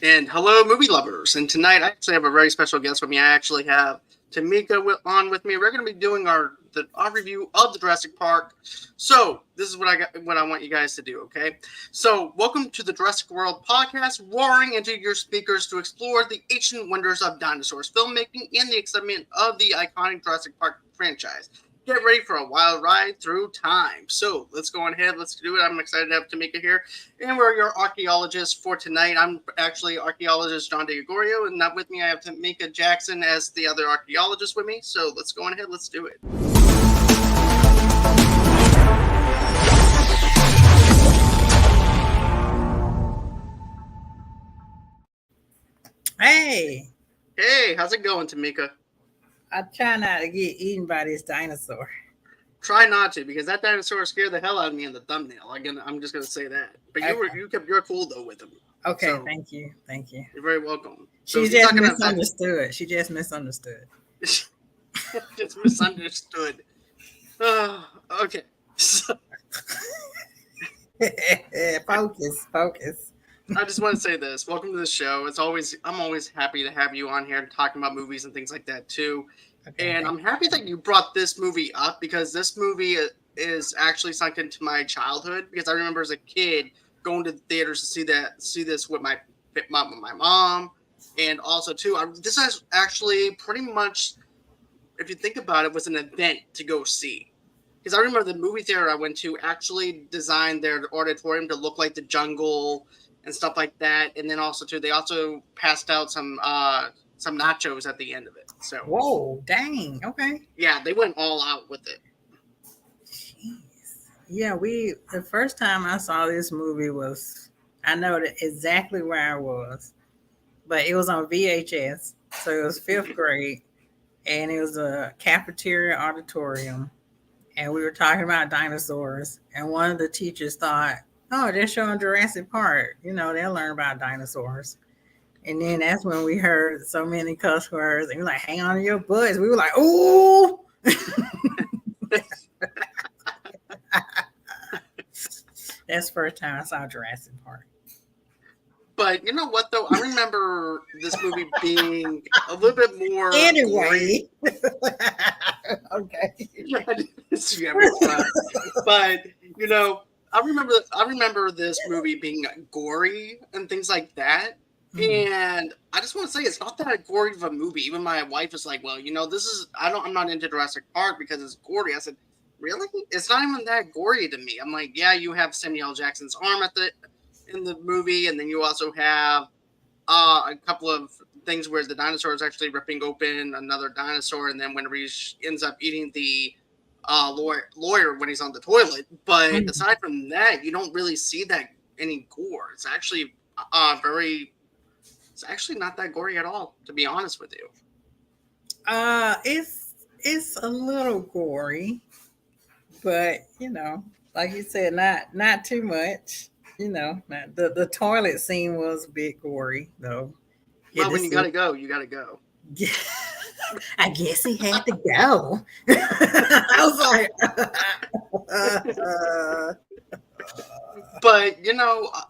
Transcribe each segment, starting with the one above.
And hello, movie lovers. And tonight, I actually have a very special guest with me. I actually have Tamika on with me. We're going to be doing our review of the Jurassic Park. So this is what I want you guys to do. Okay. So welcome to the Jurassic World podcast, roaring into your speakers to explore the ancient wonders of dinosaurs, filmmaking, and the excitement of the iconic Jurassic Park franchise. Get ready for a wild ride through time. So let's go on ahead. Let's do it. I'm excited to have Tamika here. And we're your archaeologists for tonight. I'm actually archaeologist John DeGregorio, and not with me, I have Tamika Jackson as the other archaeologist with me. So let's go on ahead. Let's do it. Hey, Hey, how's it going, Tamika? I try not to get eaten by this dinosaur. Try not to, because that dinosaur scared the hell out of me in the thumbnail. I'm just gonna say that. But Okay. you kept your cool though with him. Okay, So thank you. Thank you. you're very welcome. So She he's just not gonna attack. misunderstood. She just misunderstood. Just misunderstood. Okay. So, Focus. I just want to say this. Welcome to the show. I'm always happy to have you on here talking about movies and things like that too. Okay, And thank I'm happy that you brought this movie up because this movie is actually sunk into my childhood because I remember as a kid going to the theaters to see this with my mom, and also too. This is actually pretty much, if you think about it, was an event to go see. Because I remember the movie theater I went to actually designed their auditorium to look like the jungle and stuff like that. And then also too, they also passed out some nachos at the end of it. So Whoa, dang. Okay. yeah, they went all out with it. Jeez. Yeah, the first time I saw this movie was I know exactly where I was, but it was on VHS. So it was fifth grade and it was a cafeteria auditorium and we were talking about dinosaurs. And one of the teachers thought, "Oh, they're showing Jurassic Park. They'll learn about dinosaurs." And then that's when we heard so many cuss words, and we were like, "Hang on to your butts." We were like, "Ooh!" That's the first time I saw Jurassic Park. But you know what though? I remember this movie being a little bit more gory. Anyway, okay. Yeah, but I remember this movie being gory and things like that. Mhm. And I just want to say it's not that gory of a movie. Even my wife is like, "Well, I'm not into Jurassic Park because it's gory." I said, "Really? It's not even that gory to me." I'm like, "Yeah, you have Samuel L. Jackson's arm in the movie, and then you also have a couple of things where the dinosaur is actually ripping open another dinosaur, and then when he ends up eating the lawyer when he's on the toilet. But Mhm. aside from that, you don't really see that any gore. It's actually not that gory at all, to be honest with you. It's a little gory, but like you said, not too much. The toilet scene was a bit gory though. Get Well, to when you see. gotta go, you gotta go. I guess he had to go. I was like, But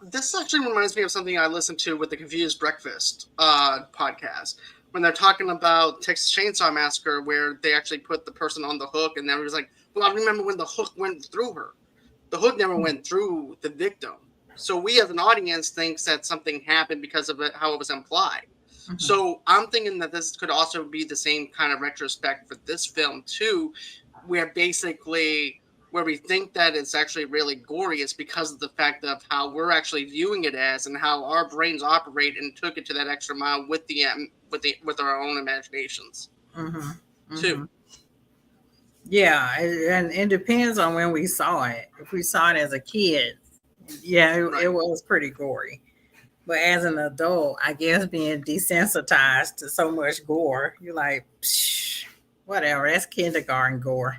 this actually reminds me of something I listened to with the Confused Breakfast podcast when they're talking about Texas Chainsaw Massacre, where they actually put the person on the hook, and then it was like, "Well, I remember when the hook went through her. The hook never went through the victim." So we, as an audience, thinks that something happened because of how it was implied. Mhm. So I'm thinking that this could also be the same kind of retrospect for this film too, where basically where we think that it's actually really gory is because of the fact of how we're actually viewing it as and how our brains operate and took it to that extra mile with our own imaginations Mhm. too. Mhm. Yeah, and it depends on when we saw it. If we saw it as a kid, yeah, it Right. was pretty gory. But as an adult, I guess being desensitized to so much gore, you're like, psh, whatever. That's kindergarten gore.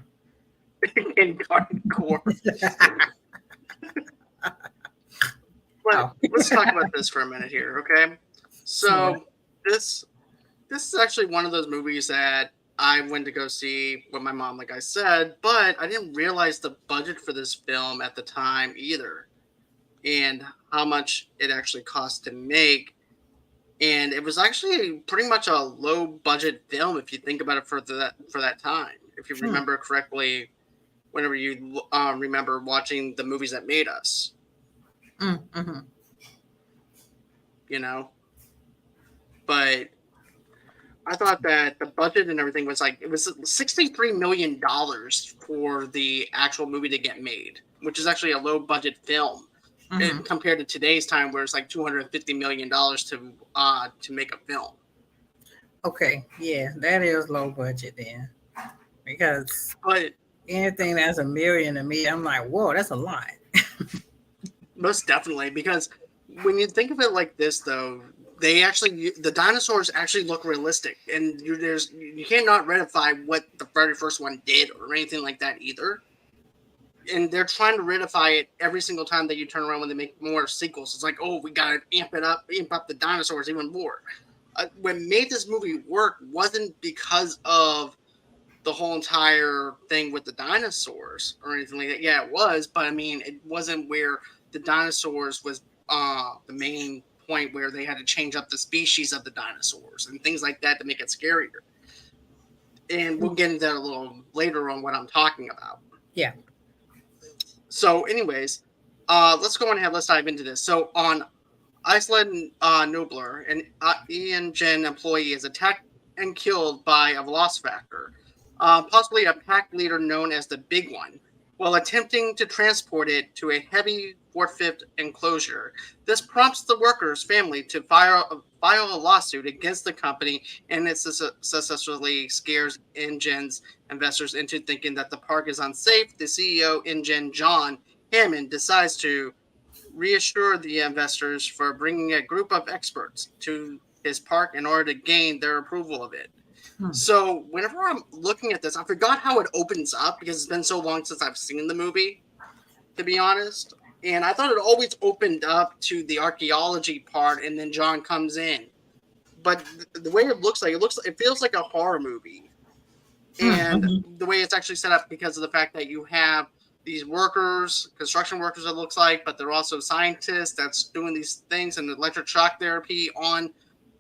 In hardcore. But Oh, let's talk about this for a minute here, okay? yeah. So this this is actually one of those movies that I went to go see with my mom, like I said, but I didn't realize the budget for this film at the time either, and how much it actually cost to make. and it was actually pretty much a low budget film if you think about it for that time. If you Hmm. remember correctly, whenever you remember watching the movies that made us, Mm-hmm. you know. But I thought that the budget and everything was like it was $63 million for the actual movie to get made, which is actually a low budget film Mm-hmm. compared to today's time where it's like $250 million to make a film. Okay, yeah, that is low budget then, because But anything that's a million to me, I'm like, whoa, that's a lot. most definitely, because when you think of it like this, though, the dinosaurs actually look realistic, and you cannot ratify what the very first one did or anything like that either. And they're trying to ratify it every single time that you turn around when they make more sequels. It's like, oh, we gotta amp up the dinosaurs even more. What made this movie work wasn't because of the whole entire thing with the dinosaurs or anything like that. Yeah, it was, but I mean, it wasn't where the dinosaurs was the main point where they had to change up the species of the dinosaurs and things like that to make it scarier. And we'll get into that a little later on what I'm talking about. Yeah. So, anyways, let's go on ahead. Let's dive into this. So, on Iceland Nobler, an Ian Gen employee is attacked and killed by a velociraptor, possibly a pack leader known as the Big One, while attempting to transport it to a heavy fortified enclosure. This prompts the worker's family to file a lawsuit against the company, and it successfully scares InGen's investors into thinking that the park is unsafe. The CEO, InGen John Hammond, decides to reassure the investors for bringing a group of experts to his park in order to gain their approval of it. Hmm. So whenever I'm looking at this, I forgot how it opens up because it's been so long since I've seen the movie, to be honest. And I thought it always opened up to the archaeology part, and then John comes in. But the way it feels like a horror movie, and Mm-hmm. the way it's actually set up because of the fact that you have these workers, construction workers, it looks like, but they're also scientists that's doing these things and electric shock therapy on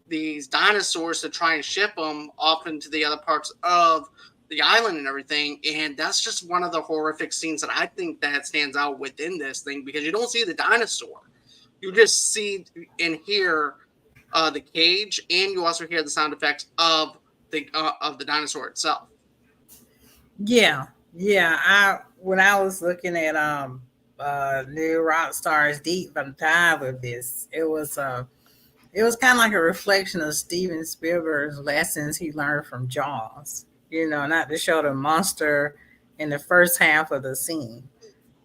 these dinosaurs to try and ship them off into the other parts of the island and everything. And that's just one of the horrific scenes that I think that stands out within this thing because you don't see the dinosaur. You just see and hear the cage, and you also hear the sound effects of the dinosaur itself. Yeah, yeah. I when I was looking at New Rock Stars Deep Dive of this, it was kind of like a reflection of Steven Spielberg's lessons he learned from Jaws. You know, not to show the monster in the first half of the scene,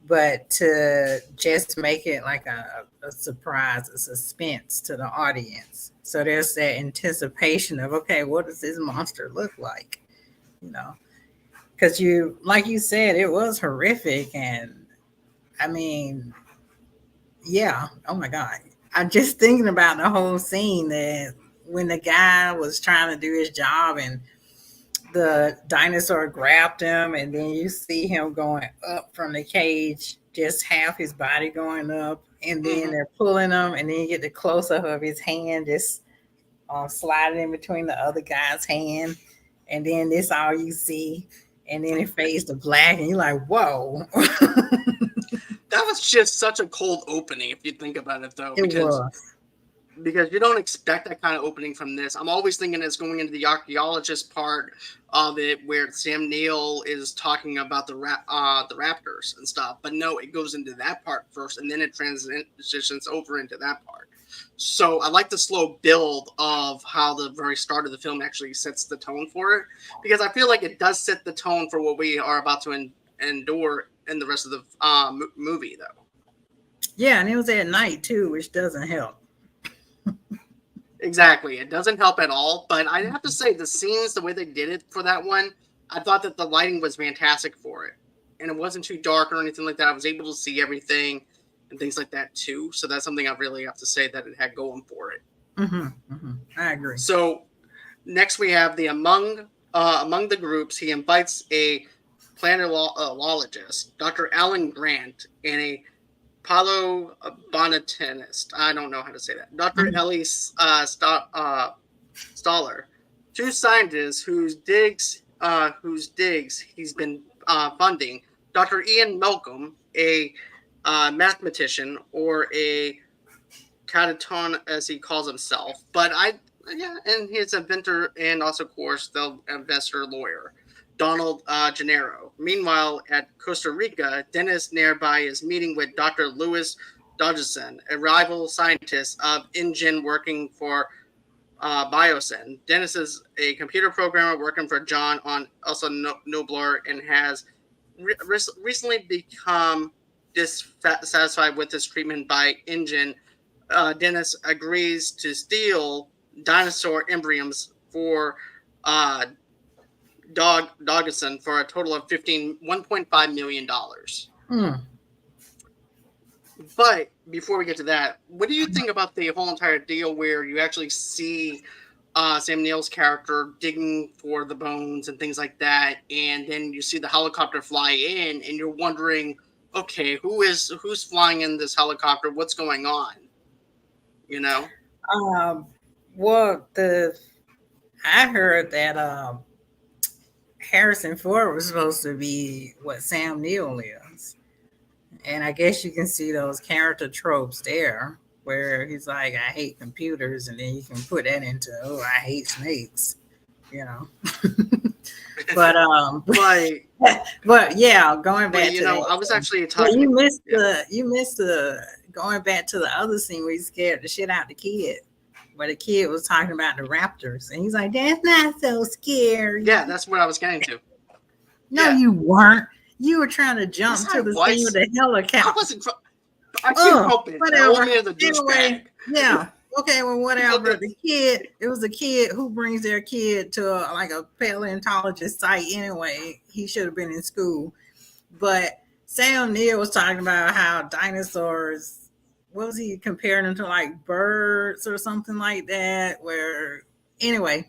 but to just make it like a surprise, a suspense to the audience. So there's that anticipation of, okay, what does this monster look like? You know, because like you said, it was horrific. And I mean, yeah, oh my God. I'm just thinking about the whole scene that when the guy was trying to do his job and the dinosaur grabbed him, and then you see him going up from the cage, just half his body going up, and then Mm-hmm. they're pulling him, and then you get the close up of his hand just sliding in between the other guy's hand, and then this all you see, and then it fades to black, and you're like, whoa. That was just such a cold opening if you think about it, though, It was. because you don't expect that kind of opening from this. I'm always thinking it's going into the archaeologist part of it, where Sam Neill is talking about the raptors and stuff. But no, it goes into that part first, and then it transitions over into that part. So I like the slow build of how the very start of the film actually sets the tone for it, because I feel like it does set the tone for what we are about to endure in the rest of the movie, though. Yeah, and it was at night too, which doesn't help. Exactly. It doesn't help at all, but I have to say the scenes, the way they did it for that one, I thought that the lighting was fantastic for it. And it wasn't too dark or anything like that. I was able to see everything and things like that too. So that's something I really have to say that it had going for it. Mm-hmm, mm-hmm. I agree. So next we have the among the groups, he invites a planetologist, Dr. Alan Grant, and a palobotanist. I don't know how to say that. Dr. Ellie Stoller, two scientists whose digs he's been funding. Dr. Ian Malcolm, a mathematician or a cataton as he calls himself, and he's an inventor and also, of course, the investor lawyer. Donald Gennaro. Meanwhile, at Costa Rica, Dennis nearby is meeting with Dr. Louis Dodgeson, a rival scientist of InGen working for Biosyn. Dennis is a computer programmer working for John on also Nobler and has recently become dissatisfied with his treatment by InGen. Dennis agrees to steal dinosaur embryos for Doggeson for a total of $1.5 million. But before we get to that, what do you think about the whole entire deal where you actually see Sam Neill's character digging for the bones and things like that, and then you see the helicopter fly in, and you're wondering, okay, who's flying in this helicopter? What's going on? You know? Well, I heard that Harrison Ford was supposed to be what Sam Neill is. And I guess you can see those character tropes there where he's like, I hate computers, and then you can put that into, oh, I hate snakes, you know. but yeah, going back to that, I was actually talking. You missed the going back to the other scene where he scared the shit out the kid. Where the kid was talking about the raptors, and he's like, "That's not so scary." Yeah, that's what I was getting to. No, you weren't. You were trying to jump to the scene with the helicopter. I wasn't. I can't help it. Whatever. Anyway, yeah. Okay. Well, whatever. The kid. It was a kid who brings their kid to a paleontologist site. Anyway, he should have been in school. But Sam Neill was talking about how dinosaurs. What was he comparing them to, like birds or something like that? Where anyway,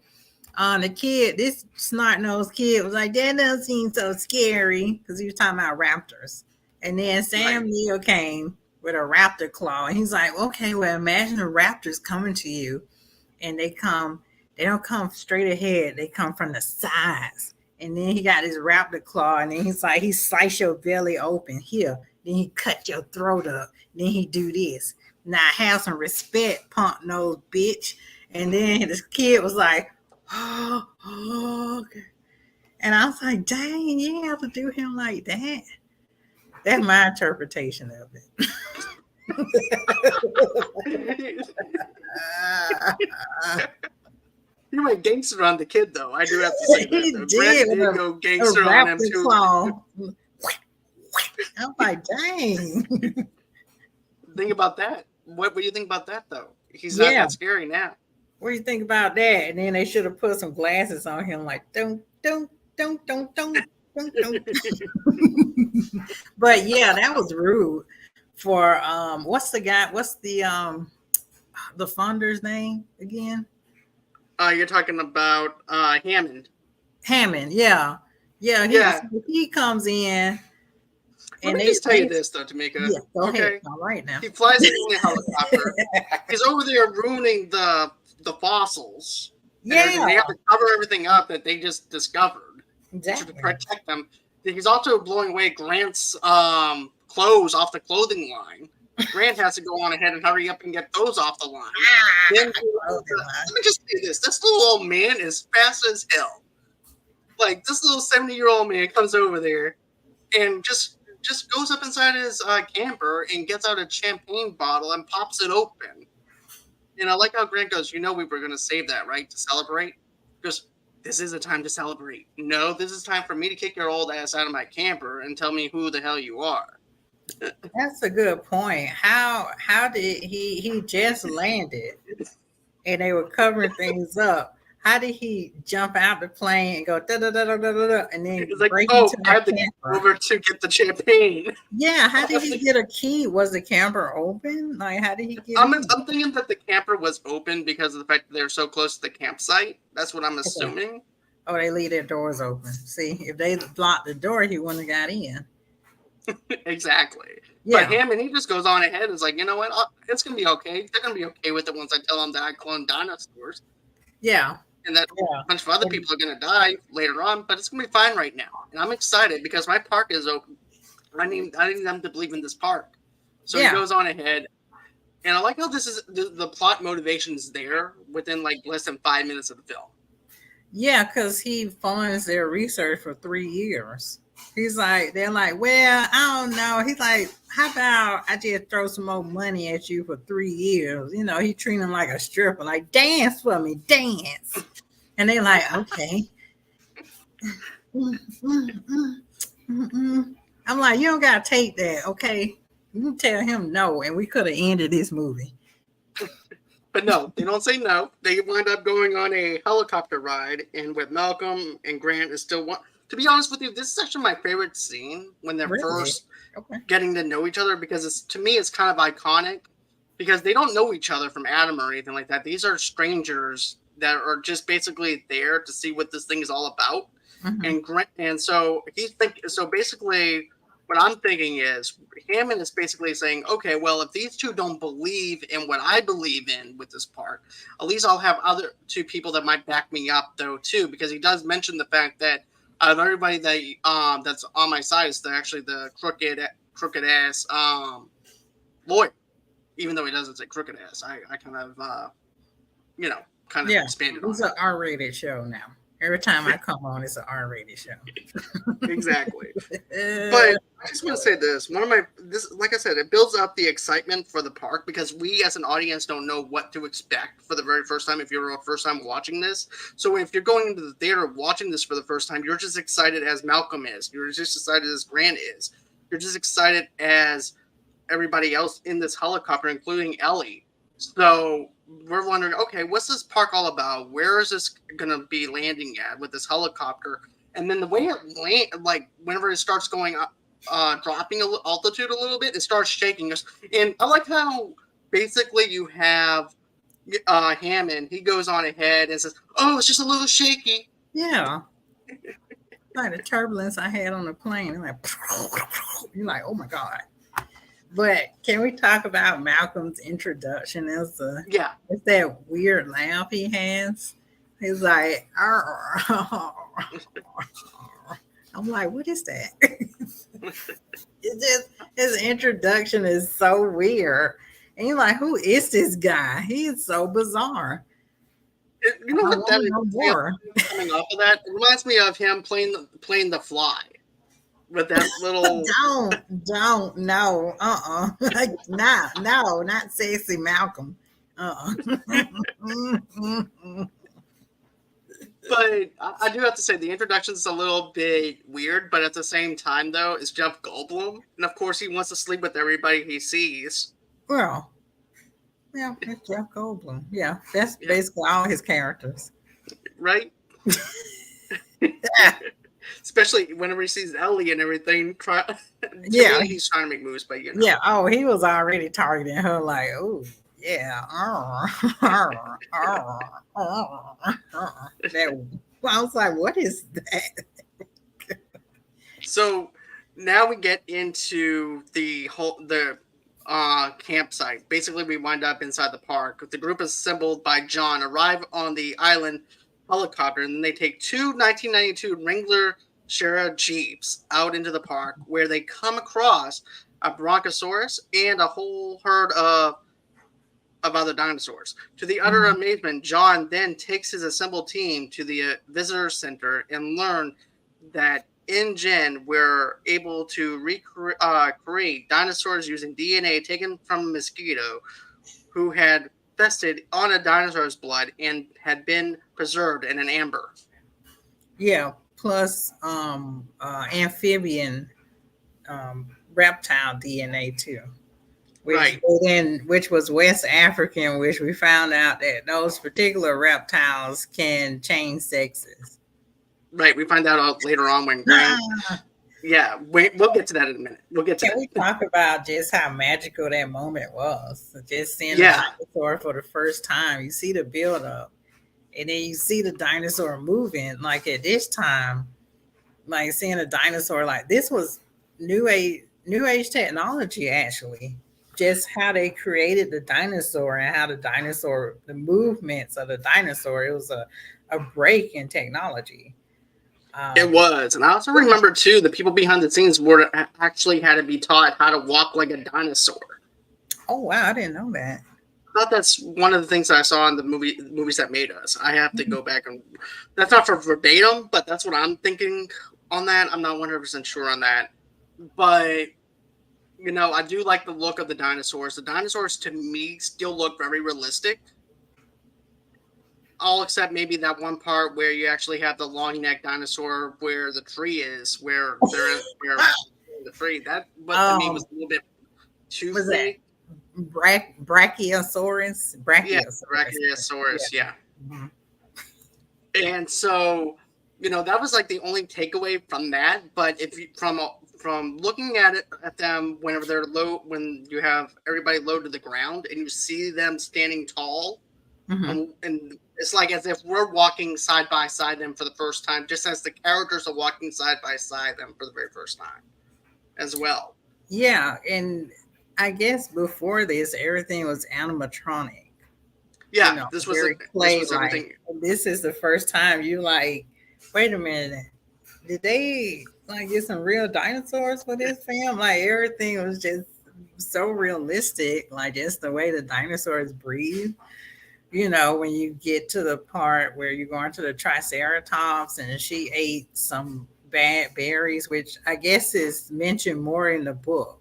the kid, this snot-nosed kid was like, that doesn't seem so scary, because he was talking about raptors. And then Sam Neill came with a raptor claw, and he's like, okay, well, imagine the raptors coming to you, and they don't come straight ahead, they come from the sides. And then he got his raptor claw, and then he's like, he slice your belly open here, then he cut your throat up, then he do this. Now have some respect, punk nose bitch. And then this kid was like, oh, okay. And I was like, dang, you have to do him like that. That's my interpretation of it. You went gangster on the kid, though. I do have to say that. He did go gangster on him too. I'm like, dang. Think about that. What do you think about that, though? He's not that scary now. What do you think about that? And then they should have put some glasses on him, like don't. But yeah, that was rude. For what's the funder's name again? You're talking about Hammond. Hammond, yeah. He comes in. Let me just tell you this, though, Tamika. Yeah, go okay. ahead. All right now. He flies in a helicopter. He's over there ruining the fossils. Yeah. They have to cover everything up that they just discovered. Exactly. To protect them. He's also blowing away Grant's clothes off the clothing line. Grant has to go on ahead and hurry up and get those off the line. Then, let me just say this. This little old man is fast as hell. Like, this little 70-year-old man comes over there and just goes up inside his camper and gets out a champagne bottle and pops it open. And I like how Grant goes, we were going to save that, right, to celebrate? Because this is a time to celebrate. No, this is time for me to kick your old ass out of my camper and tell me who the hell you are. That's a good point. How did he just landed and they were covering things up? How did he jump out the plane and go da da da da da da and then like, I have to get over to get the champagne? Yeah, how did he get a key? Was the camper open? Like, how did he get? I'm thinking that the camper was open because of the fact that they're so close to the campsite. That's what I'm assuming. Okay. Oh, they leave their doors open. See, if they blocked the door, he wouldn't have got in. Exactly. But Yeah, Hammond, he just goes on ahead and is like, you know what? It's going to be okay. They're going to be okay with it once I tell them that I clone dinosaurs yeah, and that yeah. a bunch of other And people are going to die later on, but it's going to be fine right now. And I'm excited because my park is open. I need them to believe in this park. So he yeah, goes on ahead. And I like how this is the plot motivation is there within like less than 5 minutes of the film. yeah, because he funds their research for 3 years. He's like, they're like, well, I don't know. He's like, how about I just throw some more money at you for 3 years? You know, he treat him like a stripper, like dance for me, dance. And they're like, okay. I'm like, you don't gotta take that, okay? You can tell him no, and we could have ended this movie. But no, they don't say no. They wind up going on a helicopter ride, and with Malcolm and Grant is still one. To be honest with you, this is actually my favorite scene when they're Really? first Okay. getting to know each other because it's to me it's kind of iconic because they don't know each other from Adam or anything like that. These are strangers that are just basically there to see what this thing is all about. Mm-hmm. And so so basically what I'm thinking is Hammond is basically saying, okay, well, if these two don't believe in what I believe in with this park, at least I'll have other two people that might back me up though too, because he does mention the fact that out of everybody that that's on my side is actually the crooked ass lawyer, even though he doesn't say crooked ass. I kind of kind of Yeah, expanded on it's an R-rated show now. Every time I it. come on, it's an R-rated show. Exactly. But I just want to say this. Like I said, it builds up the excitement for the park because we as an audience don't know what to expect for the very first time if you're a first time watching this. So if you're going into the theater watching this for the first time, you're just excited as Malcolm is. You're just excited as Grant is. You're just excited as everybody else in this helicopter, including Ellie. So we're wondering, okay, what's this park all about? Where is this going to be landing at with this helicopter? And then the way it like whenever it starts going up, dropping altitude a little bit, it starts shaking us. And I like how basically you have Hammond. He goes on ahead and says, "Oh, it's just a little shaky." Yeah, like the turbulence I had on the plane. I'm like, you're like, oh my god. But can we talk about Malcolm's introduction? Yeah, It's that weird laugh he has. He's like, "Arr." I'm like, what is that? It just his introduction is so weird. And you're like, who is this guy? He is so bizarre. you know I what want that to know reminds me of more. coming off of that? It reminds me of him playing the fly with that little. No, like, nah, no, not sexy Malcolm. But I do have to say the introduction is a little bit weird, but at the same time, though, it's Jeff Goldblum, and of course, he wants to sleep with everybody he sees, Well, yeah, it's Jeff Goldblum. Yeah, that's yeah, basically all his characters. right? Yeah, Especially whenever he sees Ellie and everything. To yeah, me, he's trying to make moves, but yeah. Oh, he was already targeting her like, oh, yeah. That, I was like, what is that? So now we get into the campsite. Basically, we wind up inside the park. The group assembled by John arrive on the island helicopter, and then they take two 1992 Wrangler Shara Jeeps out into the park, where they come across a Brontosaurus and a whole herd of other dinosaurs. To the utter Mhm. amazement, John then takes his assembled team to the visitor center and learn that in Gen, we're able to create dinosaurs using DNA taken from a mosquito who had fested on a dinosaur's blood and had been preserved in an amber. Yeah, plus amphibian reptile DNA too. Right, Which was West African, which we found out that those particular reptiles can change sexes. right. We find that out later on when Grant. Yeah, wait, we'll get to that in a minute. We'll get to Can we that. talk about just how magical that moment was? Just seeing the Yeah, dinosaur for the first time. You see the build up, and then you see the dinosaur moving. Like at this time, like seeing a dinosaur like this was new age. new age technology actually. Just how they created the dinosaur and how the movements of the dinosaur. It was a break in technology. It Um, was, and I also remember too the people behind the scenes were actually had to be taught how to walk like a dinosaur. oh wow, I didn't know that. I thought that's one of the things that I saw in the movies that made us. I have to go back and that's not for verbatim, but that's what I'm thinking on that. I'm not 100% sure on that, but I do like the look of the dinosaurs. The dinosaurs to me still look very realistic. All except maybe that one part where you actually have the long neck dinosaur where the tree is, where they're where the tree. That what to me was Um, a little bit too was that fake. Brachiosaurus? Yeah, Brachiosaurus. Brachiosaurus, Yeah. yeah. Mhm. And so, that was like the only takeaway from that. But if you from looking at it at them whenever they're low, when you have everybody low to the ground and you see them standing tall, Mhm. and it's like as if we're walking side by side them for the first time, just as the characters are walking side by side them for the very first time, as well. Yeah, and I guess before this, everything was animatronic. Yeah, Very this play was like. everything. This is the first time you like. Wait a minute, did they like get some real dinosaurs for this film? Like everything was just so realistic, like just the way the dinosaurs breathe. When you get to the part where you're going to the Triceratops and she ate some bad berries, which I guess is mentioned more in the book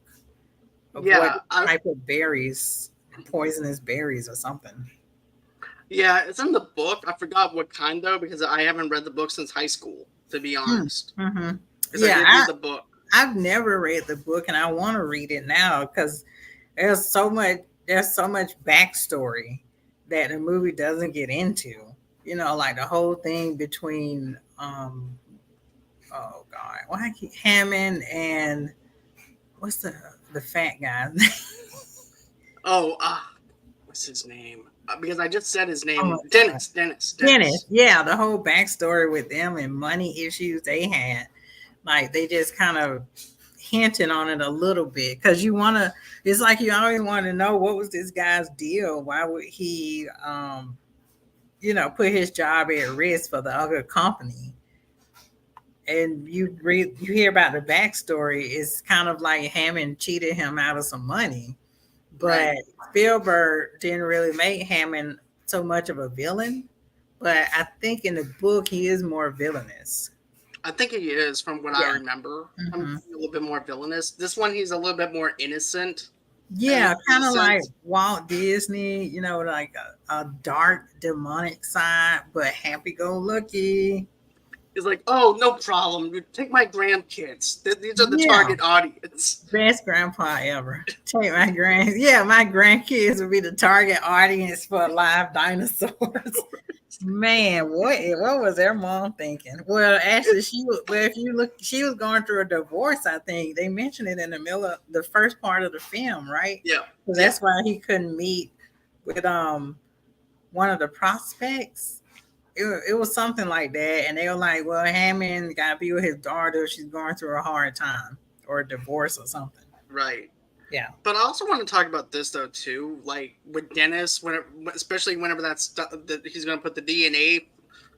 of what Yeah, I type of berries, poisonous berries or something. Yeah, it's in the book. I forgot what kind though, because I haven't read the book since high school, to be honest. Mm-hmm. Because I Yeah, did read the book. I've never read the book and I want to read it now because there's so much backstory that the movie doesn't get into. Like the whole thing between oh god, why I keep Hammond and what's the fat guy? Oh, what's his name? Because I just said his Oh my name. god, Dennis. Dennis. Yeah, the whole backstory with them and money issues they had. Like they just kind of hinting on it a little bit because you want to. It's like you always want to know what was this guy's deal. Why would he, put his job at risk for the other company? And you hear about the backstory. It's kind of like Hammond cheated him out of some money, but Right. Spielberg didn't really make Hammond so much of a villain. But I think in the book he is more villainous. I think he is, from what I Yeah. remember. I'm Hmm. a little bit more villainous. This one, he's a little bit more innocent, Yeah, in a kind of like sense. Walt Disney, like a dark demonic side, but happy go lucky. He's like, oh, no problem. You take my grandkids. These are the Yeah, target audience. best grandpa ever. Take my grandkids would be the target audience for live dinosaurs. Man, what was their mom thinking? Well, actually, if you look, she was going through a divorce. I think they mentioned it in the middle of the first part of the film, right? Yeah, So yeah, that's why he couldn't meet with one of the prospects. It was something like that, and they were like, "Well, Hammond got to be with his daughter. She's going through a hard time or a divorce or something." right. Yeah. But I also want to talk about this though too, like with Dennis, especially whenever that stuff that he's going to put the DNA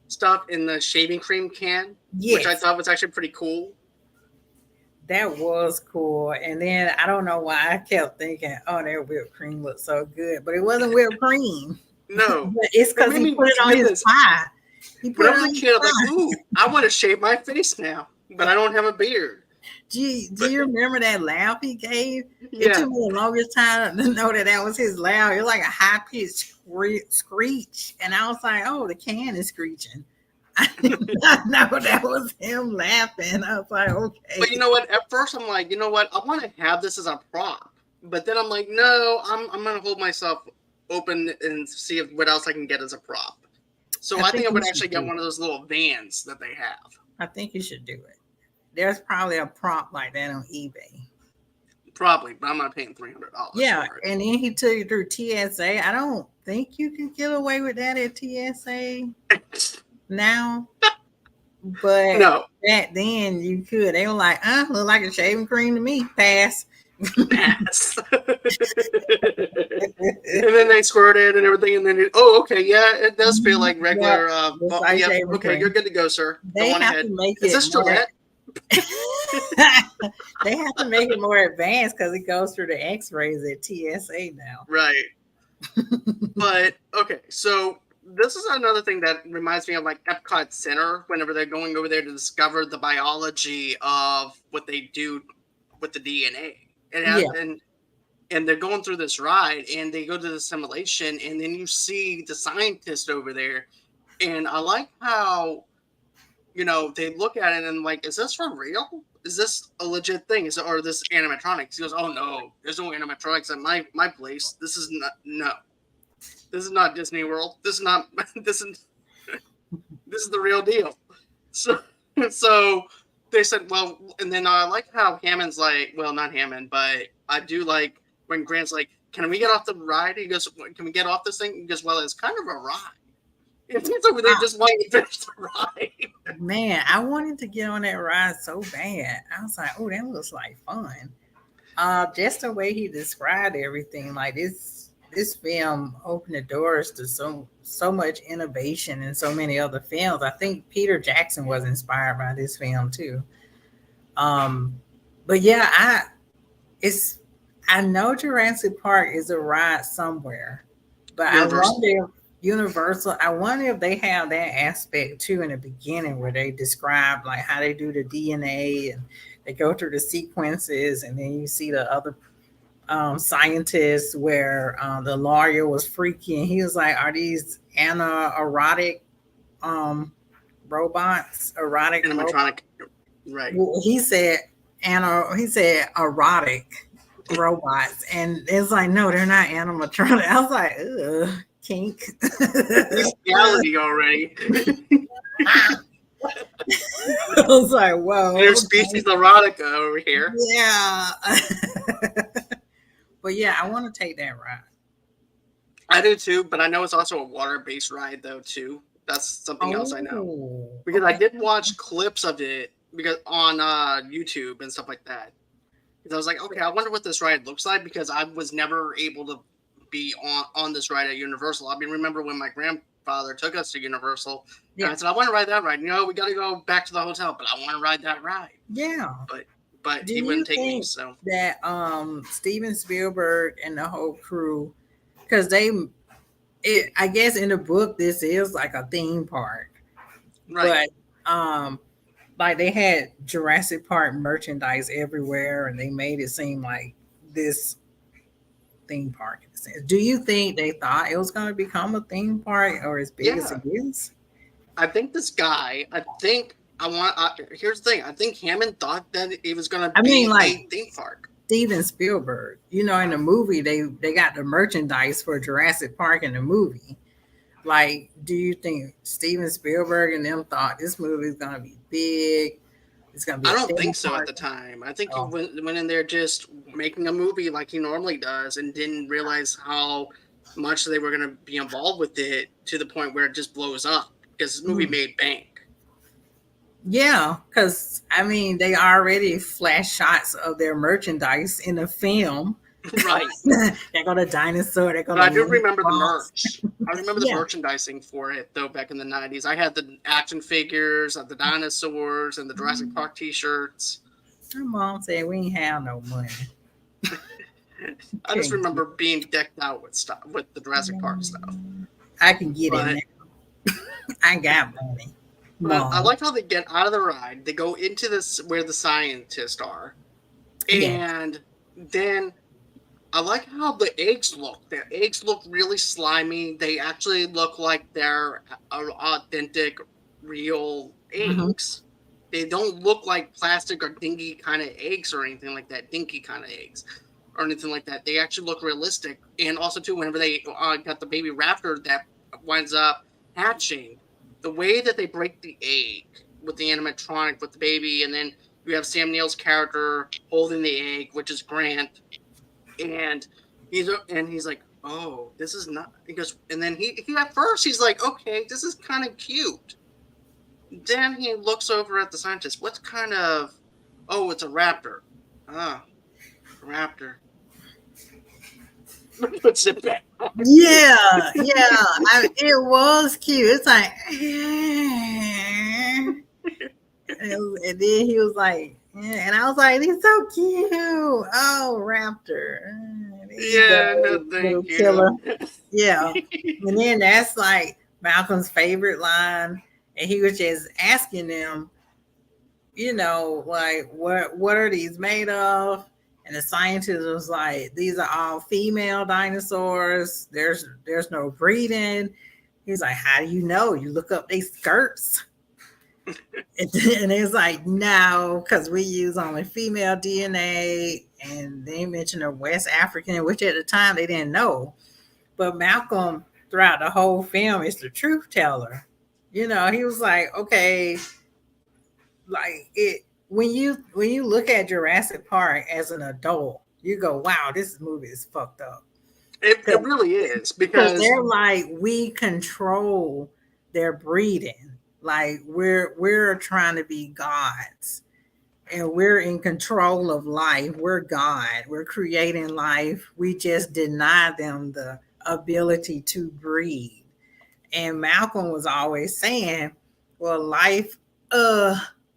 stuff in the shaving cream can, which I Yes, thought was actually pretty cool. that was cool. And then I don't know why I kept thinking, "Oh, that whipped cream looks so good," but it wasn't whipped cream. No, But it's it because made he me put it on his goodness. pie. He When put I it was on a his kid, I'm like, pie. ooh, I want to shave my face now, but I don't have a beard. Do But you remember that laugh he gave? It yeah, took me the longest time to know that was his laugh. It was like a high pitched screech, and I was like, "Oh, the can is screeching." I did not know that was him laughing. I was like, but you "Okay." know what? At first, I'm like, you know what? I want to have this as a prop, but then I'm like, no, I'm gonna hold myself open and see what else I can get as a prop. So I I think think I you would should actually get do one of it. those little vans that they have. I think you should do it. There's probably a prop like that on eBay. Probably, but I'm not paying $300 Yeah, for it. and then he took you through TSA. I don't think you can get away with that at TSA now. But No. back then you could. They were like, look like a shaving cream to me. Pass. Pass. And then they squirt it and everything, and then oh, okay, yeah, it does feel like Yep. regular. Just like Yep, shaving okay, you're cream. good to go, sir. Go They on have ahead. to make Is it this more. Gillette? They have to make it more advanced because it goes through the X-rays at TSA now. Right. But okay, so this is another thing that reminds me of like Epcot Center whenever they're going over there to discover the biology of what they do with the DNA. Yeah. And they're going through this ride and they go to the simulation and then you see the scientist over there. And I like how, they look at it and like, is this for real? Is this a legit thing? Or this animatronics? He goes, oh no, there's no animatronics at my place. This is not, no. This is not Disney World. This is not, this is the real deal. So, so they said, well, and then I like how Hammond's like, well, not Hammond, but I do like when Grant's like, can we get off the ride? He goes, can we get off this thing? He goes, well, it's kind of a ride. And he's over there just wanting to finish the ride. Man, I wanted to get on that ride so bad. I was like, oh, that looks like fun. Just the way he described everything, like this film opened the doors to so much innovation in so many other films. I think Peter Jackson was inspired by this film too. But yeah, I know Jurassic Park is a ride somewhere, but I wonder if they have that aspect too in the beginning where they describe like how they do the DNA and they go through the sequences, and then you see the other scientists where the lawyer was freaky and he was like, "Are these erotic robots? Erotic Animatronic, right? Well, he said erotic robots, and it's like, no, they're not animatronic. I was like, ugh, kink. Reality already. I was like, whoa. There's species erotica over here. Yeah. But yeah, I want to take that ride. I do too, but I know it's also a water-based ride though too. That's something else I know. Because I did watch clips of it because on YouTube and stuff like that. Because I was like, okay, I wonder what this ride looks like because I was never able to be on this ride at Universal. I mean, remember when my grandfather took us to Universal, and I said, I want to ride that ride. We got to go back to the hotel, but I want to ride that ride. Yeah. But he wouldn't take me. So that Steven Spielberg and the whole crew, because I guess in the book this is like a theme park, right? But like they had Jurassic Park merchandise everywhere, and they made it seem like this theme park. Do you think they thought it was going to become a theme park or as big as it is? I think this guy. Here's the thing. I think Hammond thought that it was going to be a theme park. Steven Spielberg, in the movie they got the merchandise for Jurassic Park in the movie. Like, do you think Steven Spielberg and them thought this movie is going to be big? It's going to be. I don't think so at the time. I think he went in there just making a movie like he normally does, and didn't realize how much they were going to be involved with it to the point where it just blows up because this movie made bank. Yeah, because I mean, they already flash shots of their merchandise in the film. Right. They go to Dinosaur. I do remember the merch. I remember the merchandising for it, though, back in the 90s. I had the action figures of the dinosaurs and the Jurassic Park t-shirts. My mom said we ain't have no money. I just remember being decked out with stuff, with the Jurassic Park stuff. I can get it now. I got money. I like how they get out of the ride. They go into this where the scientists are. And then I like how the eggs look. The eggs look really slimy. They actually look like they're authentic, real eggs. They don't look like plastic or dinky kind of eggs or anything like that. Dinky kind of eggs or anything like that. They actually look realistic. And also, too, whenever they got the baby raptor that winds up hatching, the way that they break the egg with the animatronic with the baby, and then you have Sam Neill's character holding the egg, which is Grant, and he's like, oh, this is not. He goes, and then he at first he's like, okay, this is kind of cute, Then he looks over at the scientist. What kind of? Oh, it's a raptor. Ah, raptor. Puts it back. Yeah, yeah. It was cute. It's like, and then he was like, yeah, and I was like, he's so cute. Oh, Raptor. There you Yeah, no, go, little thank killer. you. Yeah. And then that's like Malcolm's favorite line. And he was just asking them, like what are these made of? And the scientist was like, these are all female dinosaurs. There's no breeding. He's like, how do you know? You look up their skirts. And it's like, no, because we use only female DNA. And they mentioned a West African, which at the time they didn't know. But Malcolm, throughout the whole film, is the truth teller. He was like, okay, like it when you look at Jurassic Park as an adult, you go, wow, this movie is fucked up. It really is Because because they're like, we control their breeding. Like we're trying to be gods, and we're in control of life. We're God. We're creating life. We just deny them the ability to breed. And Malcolm was always saying, well, life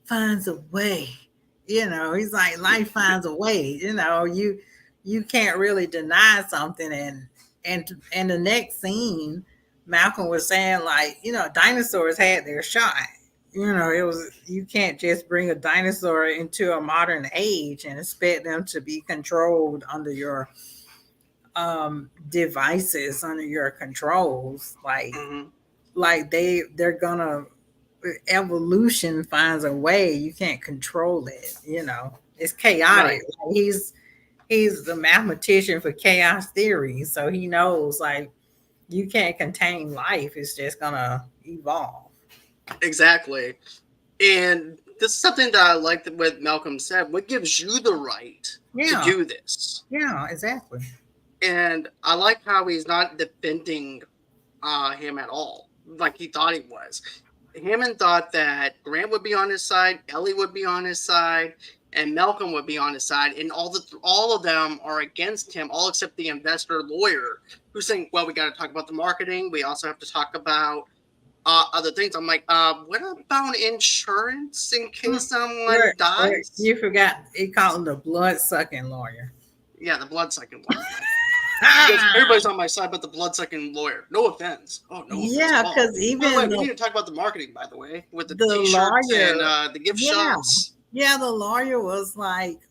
finds a way. He's like, life finds a way. You can't really deny something. And the next scene, Malcolm was saying, like, dinosaurs had their shot. It was, you can't just bring a dinosaur into a modern age and expect them to be controlled under your devices, under your controls. mhm, Like they're gonna, evolution finds a way. You can't control it. It's chaotic. right, Like, he's the mathematician for chaos theory, so he knows, like, you can't contain life. It's just gonna evolve. exactly. And this is something that I like that what Malcolm said. What gives you the right to Yeah, do this? yeah, exactly. And I like how he's not defending him at all, like he thought he was. Hammond thought that Grant would be on his side, Ellie would be on his side, and Malcolm would be on his side, and all of them are against him, all except the investor lawyer, who's saying, "Well, we got to talk about the marketing. We also have to talk about other things." I'm like, what about insurance in case someone dies? You forgot he called him the blood sucking lawyer. Yeah, the blood sucking lawyer. Because everybody's on my side but the blood sucking lawyer. No offense. Oh, no offense at Yeah, all. because By the way, even we need the, to talk about the marketing, by the way, with the the t-shirts and lawyer, the gift yeah, shops. yeah, the lawyer was like,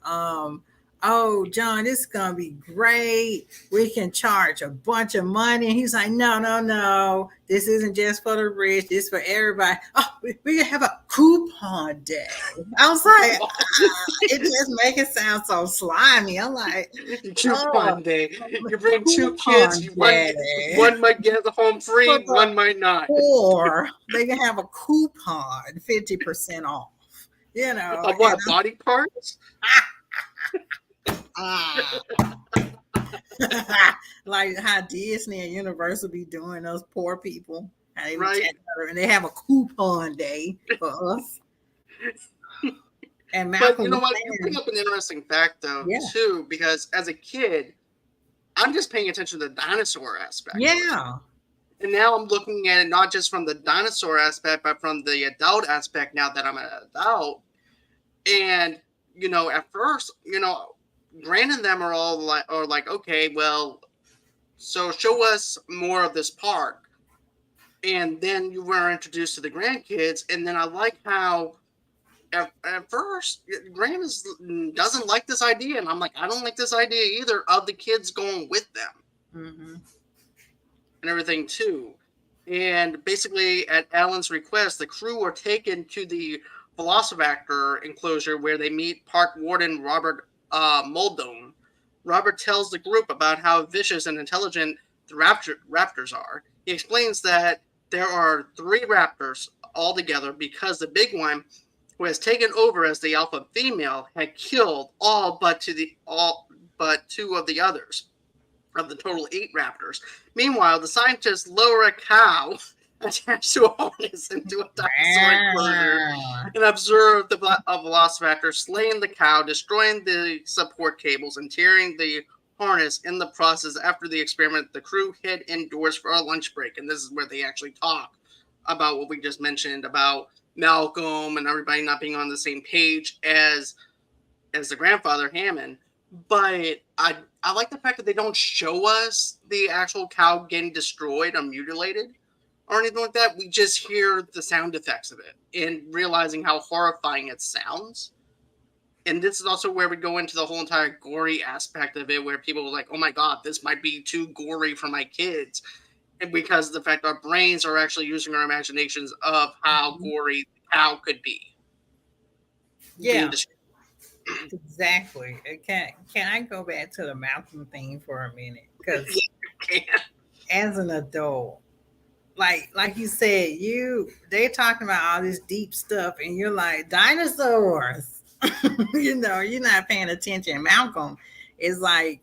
oh, John, this is gonna be great. We can charge a bunch of money. And he's like, no, no, no. This isn't just for the rich. This is for everybody. Oh, we can have a coupon day. I was like, it just make it sound so slimy. I'm like, oh, Coupon day. You bring two kids. coupon day. One might get the home For free. the One might not. poor, they can have a coupon, 50% off. Of And what? Body parts? ah, like how Disney and Universal be doing those poor people. How they be Right. and they have a coupon day for us. And But you Malcolm know was what? You bring saying, up an interesting fact, though, yeah, too, because as a kid, I'm just paying attention to the dinosaur aspect of it. yeah, And now I'm looking at it not just from the dinosaur aspect, but from the adult aspect now that I'm an adult. And, at first, Grant and them are like, okay, well, so show us more of this park. And then you were introduced to the grandkids. And then I like how at first Grant doesn't like this idea. And I'm like, I don't like this idea either of the kids going with them hmm, and everything too. And basically, at Alan's request, the crew are taken to the Velociraptor enclosure where they meet Park Warden Robert Muldoon. Robert tells the group about how vicious and intelligent the raptors are. He explains that there are three raptors altogether because the big one, who has taken over as the alpha female, had killed all but two of the others of the total 8 raptors. Meanwhile, the scientists lower a cow attached to a harness into a dinosaur enclosure Wow. and observe the velociraptor slaying the cow, destroying the support cables, and tearing the harness in the process. After the experiment, the crew hid indoors for a lunch break, and this is where they actually talk about what we just mentioned about Malcolm and everybody not being on the same page as the grandfather Hammond. But I like the fact that they don't show us the actual cow getting destroyed or mutilated or anything like that. We just hear the sound effects of it and realizing how horrifying it sounds. And this is also where we go into the whole entire gory aspect of it, where people are like, "Oh my god, this might be too gory for my kids," and because of the fact our brains are actually using our imaginations of how gory cow could be. Yeah, Being destroyed. exactly. Can I go back to the Malcolm thing for a minute? Because as an adult, like you said, they're talking about all this deep stuff, and you're like dinosaurs. You're not paying attention. Malcolm is like,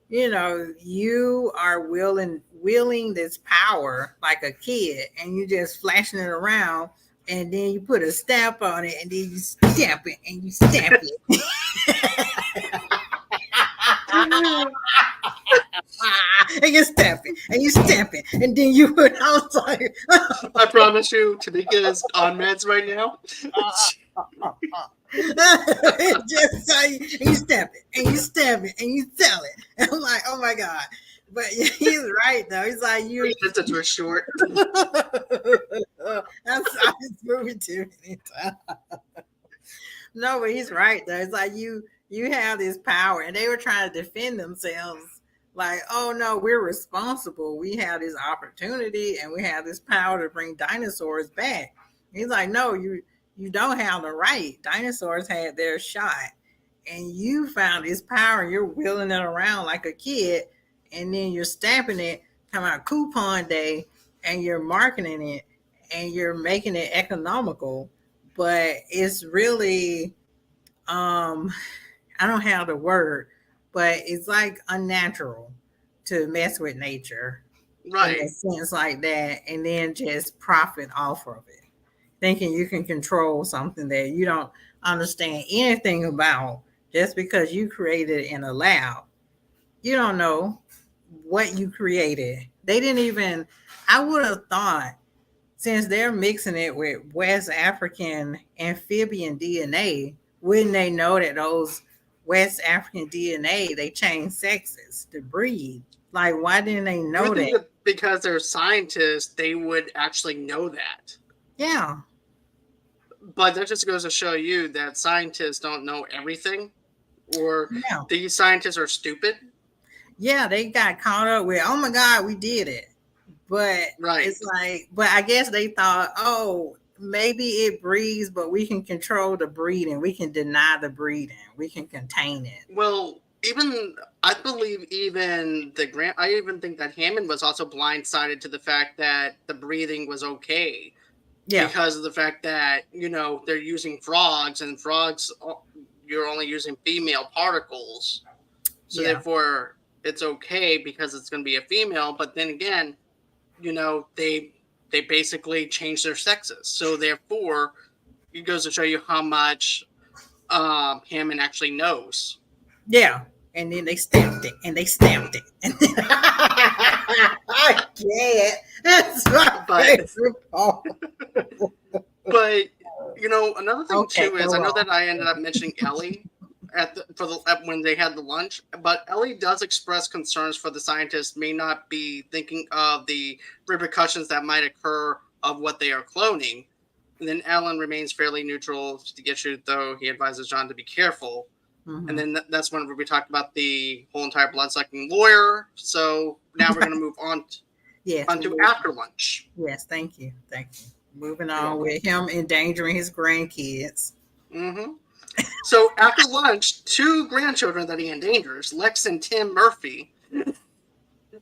you are wielding this power like a kid, and you just flashing it around, and then you put a stamp on it, and then you stamp it, and you stamp it. And you stamp it, and you stamp it, and then you put. I was like, I promise you, Tamika is on meds right now. just so you stamp it, and you stamp it, and you sell it. And I'm like, oh my god! But he's right though. He's like you. That's a short. I saw this movie too many times. No, but he's right though. It's like you have this power, and they were trying to defend themselves. Like, oh no, we're responsible. We have this opportunity, and we have this power to bring dinosaurs back. He's like, no, you don't have the right. Dinosaurs had their shot, and you found this power, and you're wheeling it around like a kid, and then you're stamping it, come out coupon day, and you're marketing it, and you're making it economical. But it's really, I don't have the word, but it's like unnatural to mess with nature in a Right. sense like that, and then just profit off of it, thinking you can control something that you don't understand anything about just because you created it in a lab. You don't know what you created. They didn't even, I would have thought, since they're mixing it with West African amphibian DNA, wouldn't they know that those West African DNA, they change sexes to breed? Like, why didn't they You know would think that? that because they're scientists, they would actually know that. Yeah, But that just goes to show you that scientists don't know everything, or yeah. these scientists are stupid. Yeah, they got caught up with, oh my God, we did it. But Right. it's like, but I guess they thought, oh, maybe it breeds, but we can control the breeding. We can deny the breeding. We can contain it. Well, even I believe even the grant. I even think that Hammond was also blindsided to the fact that the breathing was okay Yeah, because of the fact that they're using frogs, and frogs you're only using female particles, so yeah, therefore it's okay because it's going to be a female. But then again, they basically change their sexes, so therefore it goes to show you how much Hammond actually knows. yeah. And then they stamped it, and they stamped it. And then I can't. That's my But favorite part. but another thing Okay, too go is I know on. that I ended up mentioning Ellie when they had the lunch, but Ellie does express concerns for the scientists may not be thinking of the repercussions that might occur of what they are cloning. And then Alan remains fairly neutral to get you, though he advises John to be careful. And Mhm. then that's when we talked about the whole entire blood sucking lawyer. So now we're going to move Yes, on to after lunch. yes. Thank you, thank you. Moving You're on welcome. with him endangering his grandkids. Mm-hmm. So after lunch, two grandchildren that he endangers, Lex and Tim Murphy,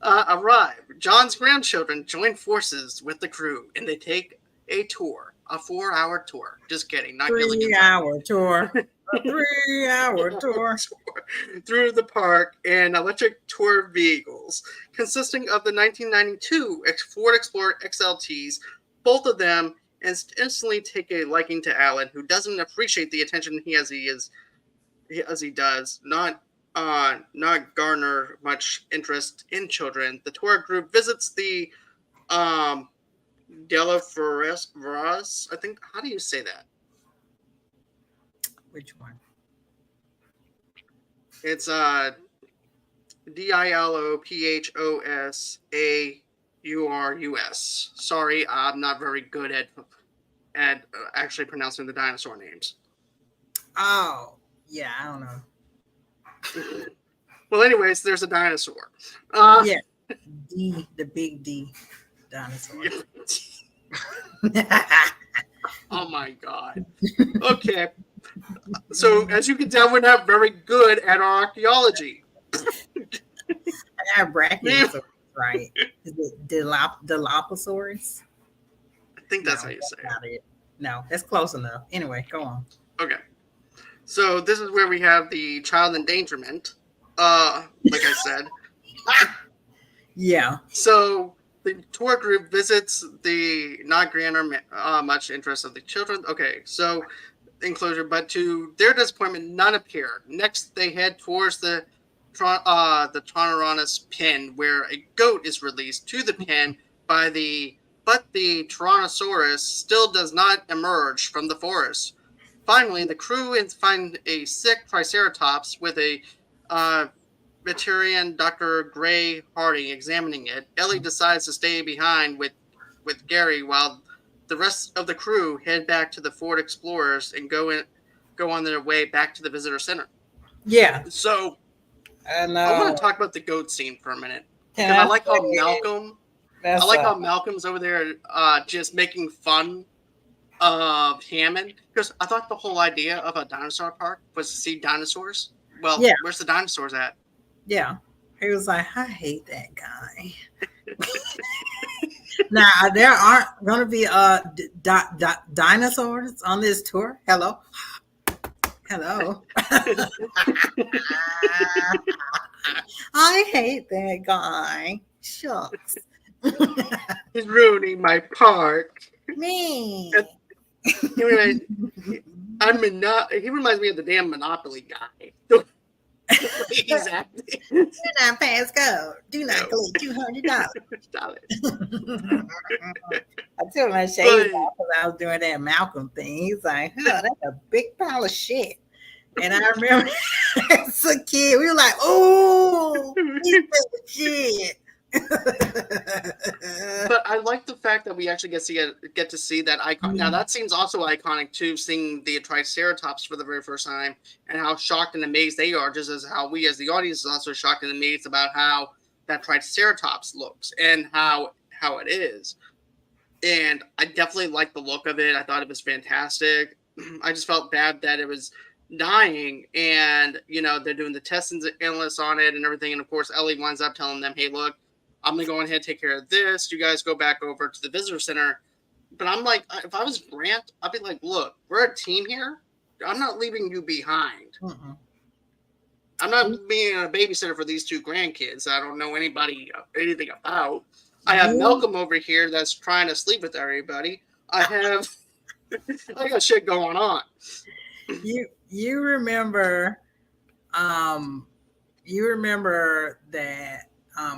arrive. John's grandchildren join forces with the crew, and they take a tour, a 4-hour tour. Just kidding, not Gilligan's Island. 3 hour tour. A 3 hour tour. Through the park in electric tour vehicles, consisting of the 1992 Ford Explorer XLTs, both of them instantly take a liking to Alan, who doesn't appreciate the attention he does not garner much interest in children. The tour group visits the um Delaforas, I think. How do you say that? Which one? It's Dilophosaurus. Sorry, I'm not very good at actually pronouncing the dinosaur names. Oh, yeah, I don't know. Well, anyways, there's a dinosaur. Yeah, the big D dinosaur. Oh my god. Okay. So, as you can tell, we're not very good at archaeology. I got brachiosaurus, right? Is it Dilophosaurus? I think that's how you say it. No, that's close enough. Anyway, go on. Okay. So this is where we have the child endangerment. Like I said. Yeah. So the tour group visits the not garner much interest of the children. Okay, so enclosure, but to their disappointment, none appeared. Next, they head towards the Tyrannosaurus pen, where a goat is released to the pen but the Tyrannosaurus still does not emerge from the forest. Finally, the crew find a sick Triceratops with a veterinarian, Dr. Gray Harding, examining it. Ellie decides to stay behind with Gary while the rest of the crew head back to the Ford Explorers and go on their way back to the visitor center. Yeah. So I want to talk about the goat scene for a minute. Because I like how Malcolm's over there just making fun of Hammond. Because I thought the whole idea of a dinosaur park was to see dinosaurs. Well, yeah. Where's the dinosaurs at? Yeah. He was like, I hate that guy. Now, there aren't going to be dinosaurs on this tour. Hello. I hate that guy. Shucks. He's ruining my park. Me. He reminds me of the damn Monopoly guy. He's acting. Do not pass go. Do not collect $200. I took my shades off because I was doing that Malcolm thing. He's like, oh, that's a big pile of shit. And I remember as a kid, we were like, oh, he's shit. But I like the fact that we actually get to see that icon. Mm-hmm. Now that seems also iconic too, seeing the Triceratops for the very first time and how shocked and amazed they are, just as how we as the audience is also shocked and amazed about how that Triceratops looks and how it is. And I definitely liked the look of it. I thought it was fantastic. I just felt bad that it was dying, and they're doing the tests and analysts on it and everything. And of course, Ellie winds up telling them, "Hey, look, I'm gonna go ahead and take care of this. You guys go back over to the visitor center." But I'm like, if I was Grant, I'd be like, "Look, we're a team here. I'm not leaving you behind. Uh-uh. I'm not being a babysitter for these two grandkids I don't know anything about. I have Malcolm over here that's trying to sleep with everybody. I got shit going on." You remember that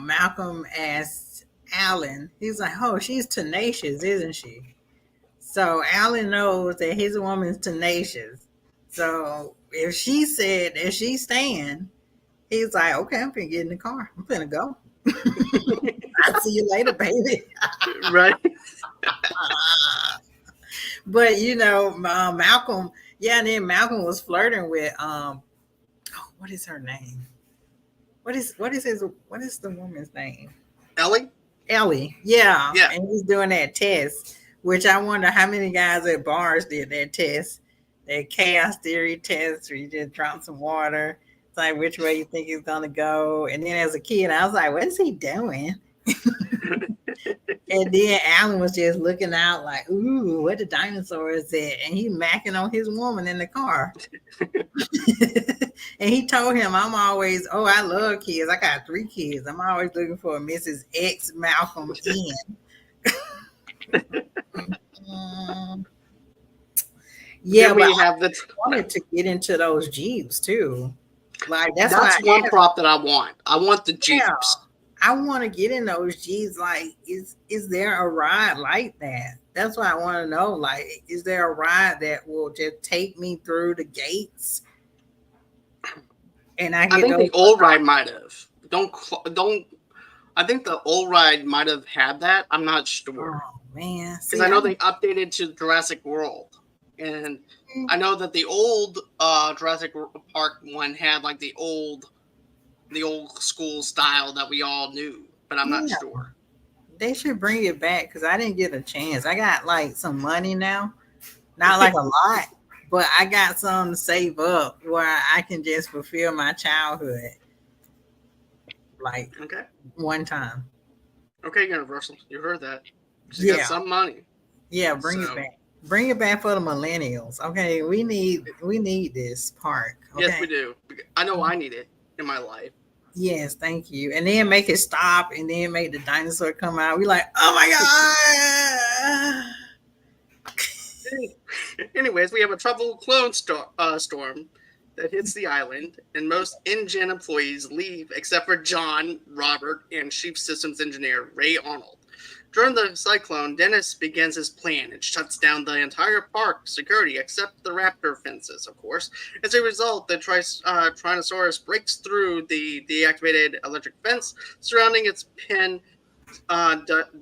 Malcolm asked Alan, he's like, oh, she's tenacious, isn't she? So Alan knows that his woman's tenacious. So if she's staying, he's like, okay, I'm gonna get in the car. I'm gonna go. I'll see you later, baby. Right. But Malcolm, and then Malcolm was flirting with what is her name? What is the woman's name? Ellie? Yeah. And he's doing that test, which I wonder how many guys at bars did that test, that chaos theory test where you just drop some water. It's like which way you think he's gonna go. And then as a kid, I was like, what is he doing? And then Alan was just looking out like, ooh, what the dinosaur is at? And he macking on his woman in the car. And he told him, I love kids. I got 3 kids. I'm always looking for a Mrs. X Malcolm N. Mm, yeah, Then but we I have the. wanted to get into those Jeeps too. Like that's why That's I one asked. prop that I want. I want the Yeah, Jeeps. I want to get in those Jeeps. Like, is there a ride like that? That's what I want to know. Like, is there a ride that will just take me through the gates and I I can think go? the old ride might have. Don't. I think the old ride might have had that. I'm not Oh sure man, because see, I I know don't. they updated to Jurassic World, and I know that the old Jurassic Park one had like the old school style that we all knew, but I'm not Yeah, sure. they should bring it back because I didn't get a chance. I got like some money now, not like a lot, but I got some to save up where I can just fulfill my childhood like Okay. one time. Okay, Universal, you heard that. She's got Yeah, some money. yeah, bring it So back. Bring it back for the millennials. Okay, we need this park. yes, Okay. we do. I know I need it in my life. Yes, thank you. And then make it stop and then make the dinosaur come out. We like, oh my Anyways, we have a trouble clone storm that hits the island, and most InGen employees leave except for John, Robert, and Chief Systems Engineer Ray Arnold. During the cyclone, Dennis begins his plan and shuts down the entire park security except the raptor fences, of course. As a result, the Tyrannosaurus breaks through the deactivated electric fence surrounding its pen,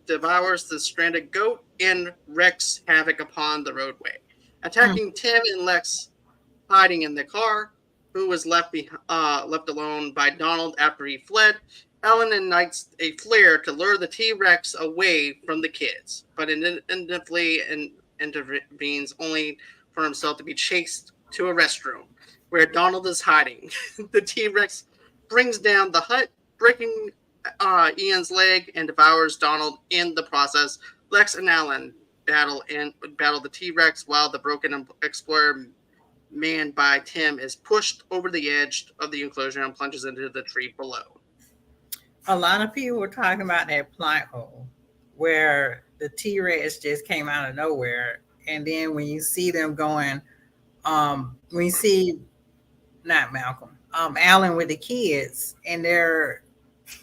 devours the stranded goat, and wreaks havoc upon the roadway, god. attacking Tim and Lex hiding in the car, who was left alone by Donald after he fled. Alan ignites a flare to lure the T-Rex away from the kids, but inevitably intervenes only for himself to be chased to a restroom where Donald is hiding. The T-Rex brings down the hut, breaking Ian's leg, and devours Donald in the process. Lex and Alan battle the T-Rex while the broken explorer manned by Tim is pushed over the edge of the enclosure and plunges into the tree below. A lot of people were talking about that plot hole where the T-Rex just came out of nowhere. And then when you see them going, when you see not Malcolm, Alan with the kids, and they're,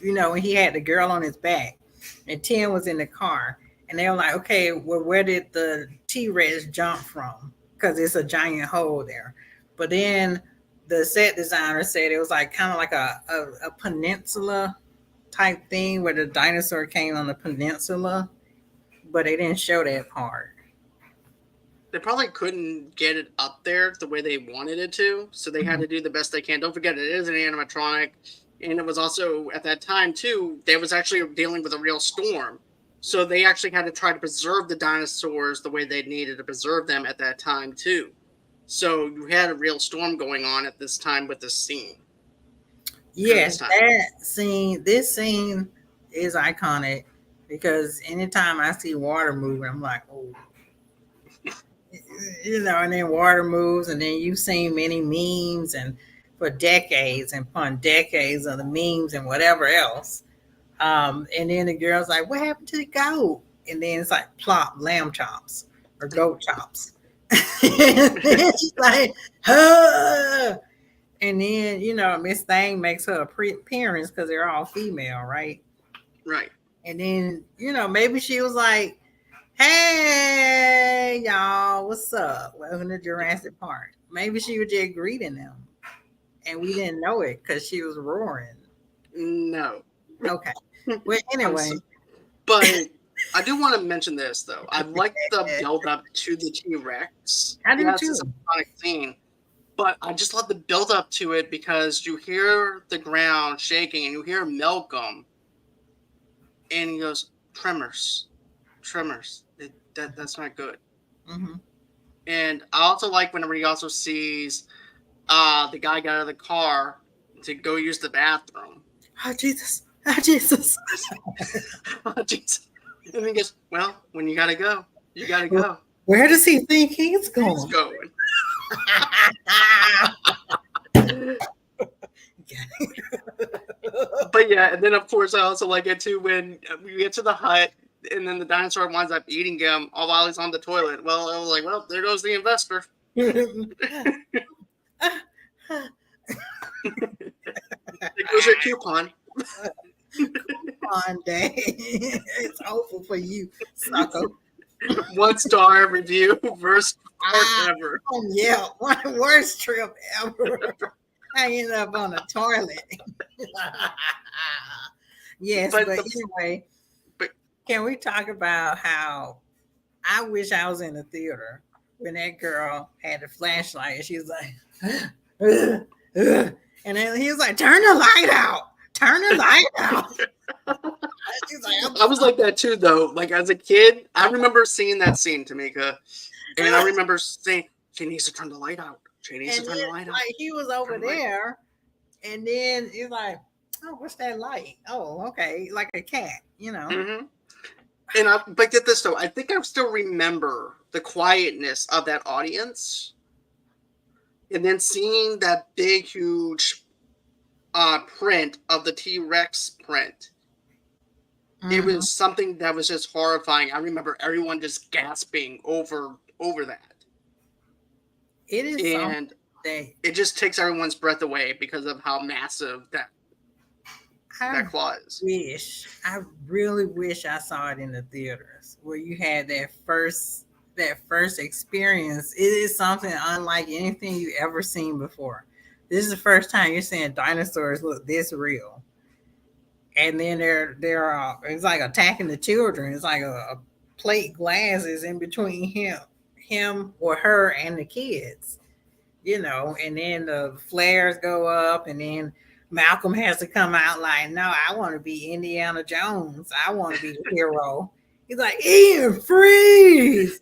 when he had the girl on his back, and Tim was in the car, and they were like, okay, well, where did the T-Rex jump from? Because it's a giant hole there. But then the set designer said it was like kind of like a peninsula type thing where the dinosaur came on the peninsula, but they didn't show that part. They probably couldn't get it up there the way they wanted it to, so they had Mhm. to do the best they can. Don't forget, it is an animatronic, and it was also at that time too. They was actually dealing with a real storm, so they actually had to try to preserve the dinosaurs the way they needed to preserve them at that time too. So you had a real storm going on at this time with this scene during Yes, this time. this scene is iconic because anytime I see water moving, I'm like, oh, and then water moves, and then you've seen many memes and for decades and upon decades of the memes and whatever else. And then the girl's like, what happened to the goat? And then it's like plop, lamb chops or goat chops. And then she's like, huh. And then, Miss Thing makes her appearance because they're all female, right? Right. And then, maybe she was like, hey, y'all, what's up? Welcome to Jurassic Park. Maybe she was just greeting them and we didn't know it because she was roaring. No. Okay. Well, I'm anyway. so, but I do want to mention this though. I like the build up to the T-Rex. I do Yes, too. it's a iconic scene, but I just love the build up to it because you hear the ground shaking and you hear Malcolm, and he goes, "Tremors, tremors. That's not good." Mm-hmm. And I also like whenever he also sees the guy get out of the car to go use the bathroom. Oh, Jesus. Oh, Jesus. Oh, jeez. And he goes, "Well, when you gotta go, you gotta go." Where does he think he's He's going? going. But yeah, and then of course I also like it too when we get to the hut and then the dinosaur winds up eating him all while he's on the toilet. Well, I was like, well, there goes the investor. There goes your coupon. On day. It's over for you, sucker. 1-star review, worst part ever. Oh, yeah, worst trip ever. I ended up on a toilet. Yes, but anyway, can we talk about how I wish I was in the theater when that girl had the flashlight and she was like, "Ugh, ugh." And then he was like, turn the light out. Turn the light out. She's like, I was like that too, though. Like as a kid, I remember seeing that scene, Tamika, and I remember saying, "She needs to turn the light out. She needs to turn the light out." Like he was over there, and then he's like, "Oh, what's that light? Oh, okay, like a cat, you know." Mm-hmm. And but get this though, I think I still remember the quietness of that audience, and then seeing that big, huge print of the T-Rex print. It was something that was just horrifying. I remember everyone just gasping over that. It is, and it just takes everyone's breath away because of how massive that claw is. I really wish I saw it in the theaters where you had that first experience. It is something unlike anything you ever seen before. This is the first time you're seeing dinosaurs look this real. And then they're it's like attacking the children. It's like a plate glasses in between him or her and the kids, you know. And then the flares go up, and then Malcolm has to come out like, "No, I want to be Indiana Jones. I want to be the hero." He's like, "Ian, freeze!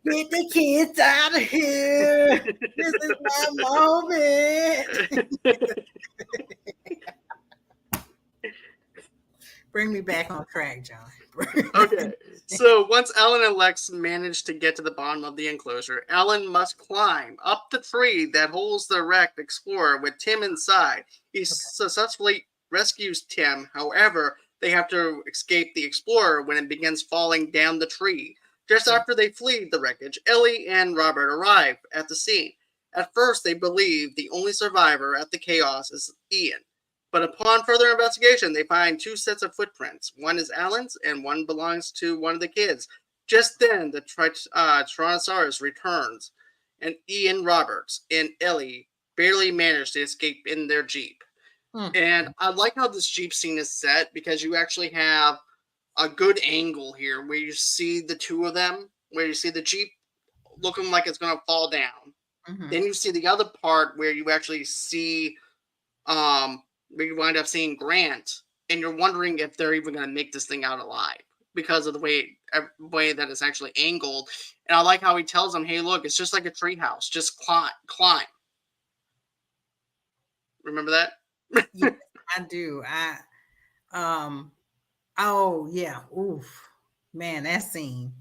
Get the kids out of here! This is my moment." Bring me back on track, John. Okay. So once Ellen and Lex manage to get to the bottom of the enclosure, Ellen must climb up the tree that holds the wrecked Explorer with Tim inside. He successfully rescues Tim. However, they have to escape the Explorer when it begins falling down the tree. Just after they flee the wreckage, Ellie and Robert arrive at the scene. At first, they believe the only survivor at the chaos is Ian. But upon further investigation, they find 2 sets of footprints. One is Alan's, and one belongs to one of the kids. Just then, the Tyrannosaurus returns, and Ian, Roberts, and Ellie barely manage to escape in their Jeep. And I like how this Jeep scene is set, because you actually have a good angle here, where you see the 2 of them, where you see the Jeep looking like it's going to fall down. Then you see the other part where you actually see... where you wind up seeing Grant, and you're wondering if they're even going to make this thing out alive because of the way that it's actually angled. And I like how he tells them, "Hey, look, it's just like a treehouse. Just climb." Remember that? Yes, I do. Oh yeah. Oof, man, that scene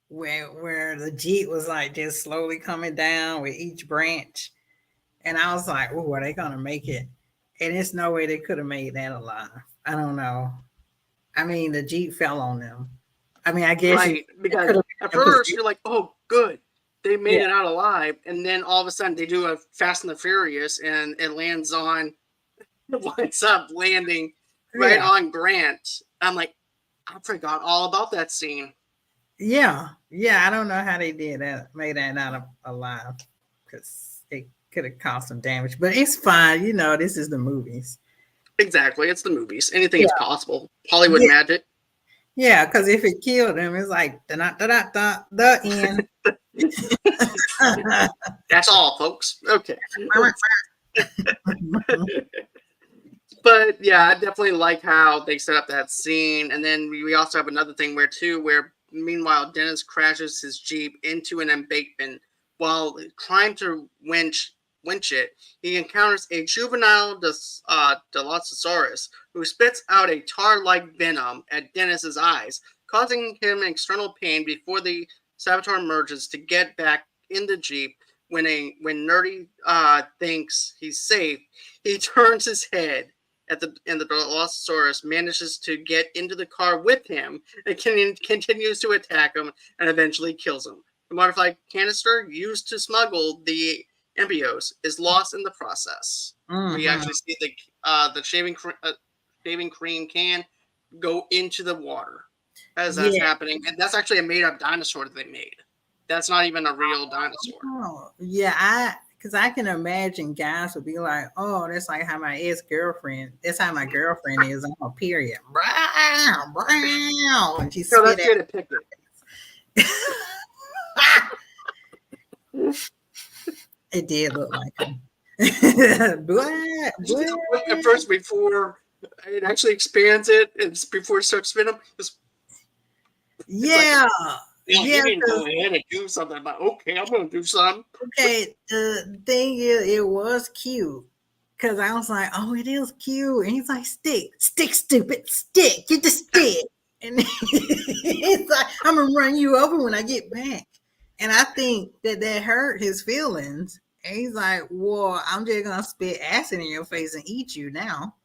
where the Jeep was like just slowly coming down with each branch, and I was like, "Oh, are they gonna make it?" And it's no way they could have made that alive. I don't know. I mean, the Jeep fell on them. I mean, I guess because at first you're like, "Oh, good, they made it out alive," and then all of a sudden they do a Fast and the Furious, and it winds up landing right on Grant. I'm like, I forgot all about that scene. Yeah. I don't know how they did that, made that out alive, because it could have caused some damage, but it's fine. You know, this is the movies. Exactly, it's the movies. Anything is possible. Hollywood magic. Yeah, because if it killed him, it's like the end. That's all, folks. Okay. But yeah, I definitely like how they set up that scene. And then we also have another thing where meanwhile Dennis crashes his Jeep into an embankment while trying to winch it. He encounters a juvenile Dilophosaurus who spits out a tar-like venom at Dennis's eyes, causing him external pain before the saboteur emerges to get back in the Jeep. When Nerdy thinks he's safe, he turns his head and the Dilophosaurus manages to get into the car with him and continues to attack him and eventually kills him. The modified canister used to smuggle the embryos is lost in the process. We actually see the shaving cream can go into the water as that's happening, and that's actually a made-up dinosaur that they made. That's not even a real dinosaur. Oh, yeah, because I can imagine guys would be like, "Oh, that's like how my ex-girlfriend. That's how my girlfriend is on a period." Brown, brown. And she So spit that's good to pick it. It did look like him. At first, before it actually expands it, and before it starts spinning, yeah. You didn't go ahead and do something, but okay, I'm going to do something. Okay, the thing is, it was cute because I was like, "Oh, it is cute," and he's like, "Stick, stupid, stick, get the stick," and he's like, "I'm gonna run you over when I get back," and I think that hurt his feelings, and he's like, "Well, I'm just gonna spit acid in your face and eat you now."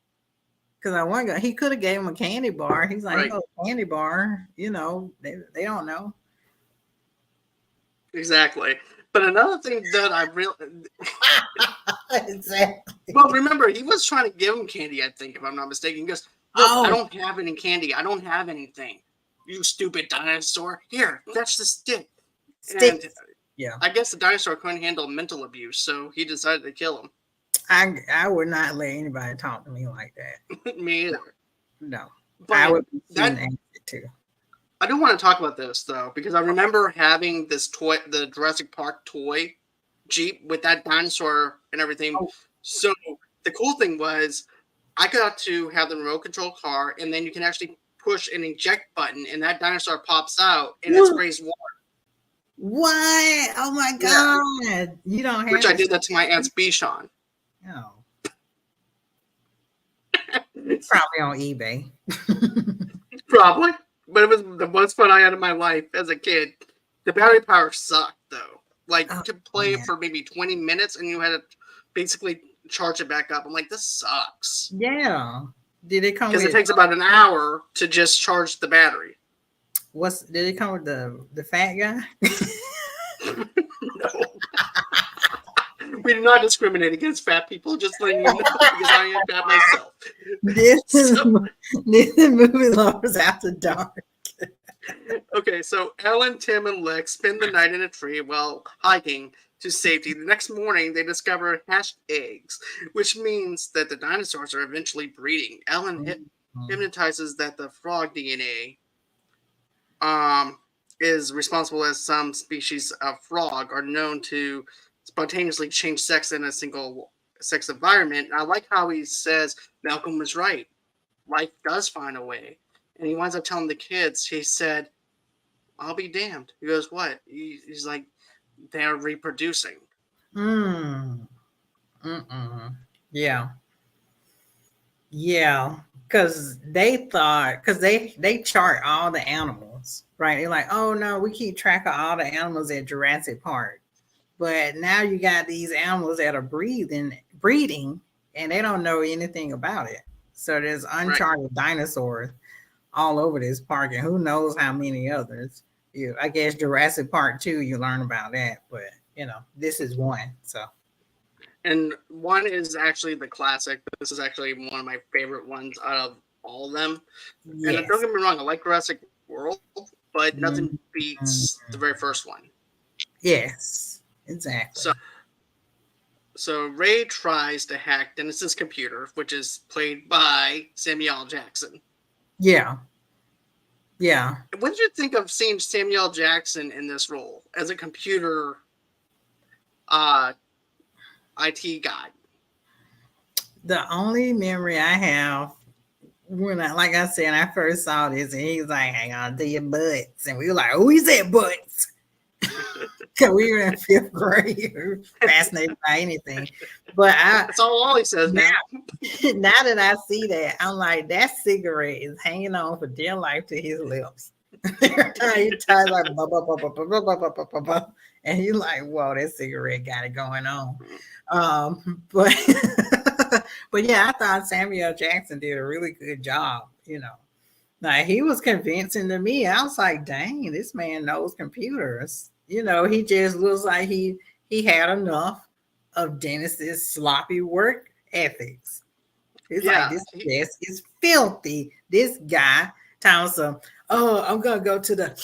Because I wonder, he could have gave him a candy bar. He's like, right. "Oh, candy bar," they don't know. Exactly. But another thing that I really exactly. Well, remember, he was trying to give him candy, I think, if I'm not mistaken. He goes, "Look, I don't have any candy. I don't have anything. You stupid dinosaur. Here, that's the stick." And yeah. I guess the dinosaur couldn't handle mental abuse, so he decided to kill him. I would not let anybody talk to me like that. Me either. No. But I would be angry too. I do want to talk about this though, because I remember having this toy, the Jurassic Park toy Jeep with that dinosaur and everything. Oh. So the cool thing was I got to have the remote control car, and then you can actually push an eject button, and that dinosaur pops out and it sprays water. What? Oh my god! Yeah. You don't have. Which I did that to my aunt's Bichon. Oh. Probably on eBay. Probably. But it was the most fun I had in my life as a kid. The battery power sucked, though. Like, to play it for maybe 20 minutes, and you had to basically charge it back up. I'm like, this sucks. Yeah. Did it come? Because it takes about an hour to just charge the battery. Did it come with the fat guy? No. We do not discriminate against fat people, just letting you know, because I am fat myself. This movie lovers after dark. Okay, so Ellen, Tim, and Lex spend the night in a tree while hiking to safety. The next morning, they discover hatched eggs, which means that the dinosaurs are eventually breeding. Ellen hypnotizes that the frog DNA is responsible, as some species of frog are known to spontaneously change sex in a single sex environment. And I like how he says Malcolm was right. Life does find a way. And he winds up telling the kids, he said, "I'll be damned." He goes, "What?" He's like, "They're reproducing." Yeah. Yeah. Because they thought, because they chart all the animals, right? They're like, "Oh no, we keep track of all the animals at Jurassic Park." But now you got these animals that are breeding, and they don't know anything about it. So there's uncharted dinosaurs all over this park, and who knows how many others. I guess Jurassic Park 2, you learn about that, but this is one. So, and one is actually the classic. This is actually one of my favorite ones out of all of them. Yes. And don't get me wrong, I like Jurassic World, but nothing beats the very first one. Yes. Exactly. So Ray tries to hack Dennis's computer, which is played by Samuel Jackson. Yeah. Yeah. What did you think of seeing Samuel Jackson in this role as a computer IT guy? The only memory I have when I first saw this, and he was like, "Hang on to your butts," and we were like, "Oh, he said butts." Because we were in 5th grade, we were fascinated by anything. But that's all he says now. Now that I see that, I'm like, that cigarette is hanging on for dear life to his lips. He ties like, and he's like, "Whoa, that cigarette got it going on." But But yeah, I thought Samuel Jackson did a really good job. Now he was convincing to me. I was like, dang, this man knows computers. He just looks like he had enough of Dennis's sloppy work ethics. It's like Yeah, this desk is filthy. This guy tells him, "Oh, I'm gonna go to the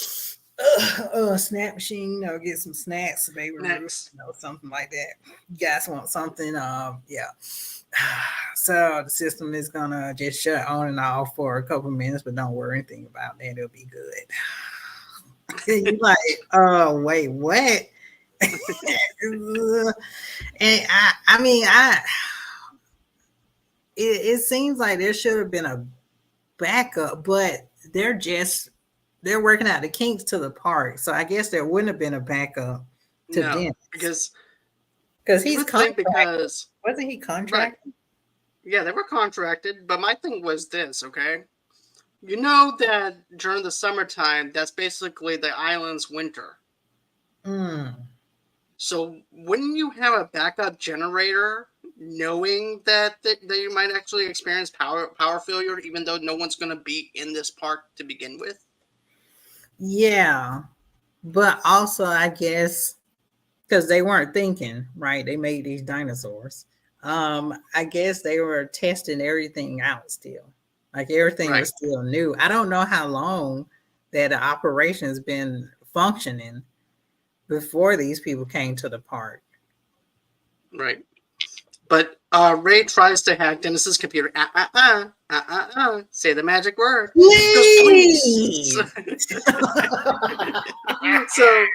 snack machine, get some snacks, baby, next. something like that. You guys want something? Yeah." So the system is gonna just shut on and off for a couple minutes, but don't worry anything about that. It'll be good. And you're like, oh wait, what? And I mean, it seems like there should have been a backup, but they're working out the kinks to the park. So I guess there wouldn't have been a backup to Dennis. Because he's contracted. Wasn't he contracted? Right. Yeah, they were contracted, but my thing was this, okay? You know that during the summertime, that's basically the island's winter. So wouldn't you have a backup generator knowing that you might actually experience power failure even though no one's going to be in this park to begin with? Yeah. But also, I guess, because they weren't thinking, right? They made these dinosaurs. I guess they were testing everything out still. Like everything was still new. I don't know how long that the operation's been functioning before these people came to the park. Right. But Ray tries to hack Dennis's computer. Say the magic word. Please. So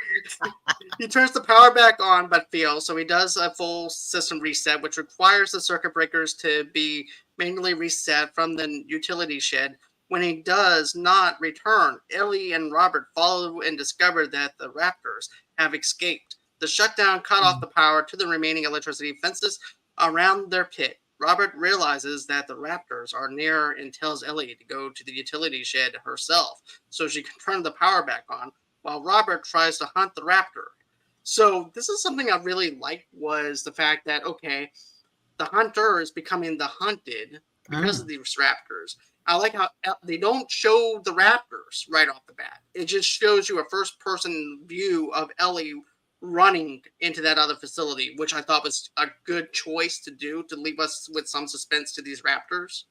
he turns the power back on, but fails. So he does a full system reset, which requires the circuit breakers to be manually reset from the utility shed. When he does not return, Ellie and Robert follow and discover that the raptors have escaped. The shutdown cut off the power to the remaining electricity fences around their pit. Robert realizes that the raptors are near and tells Ellie to go to the utility shed herself so she can turn the power back on, while Robert tries to hunt the raptor. So this is something I really liked, was the fact that, okay, the hunter is becoming the hunted because of these raptors. I like how they don't show the raptors right off the bat. It just shows you a first-person view of Ellie running into that other facility, which I thought was a good choice to do to leave us with some suspense to these raptors.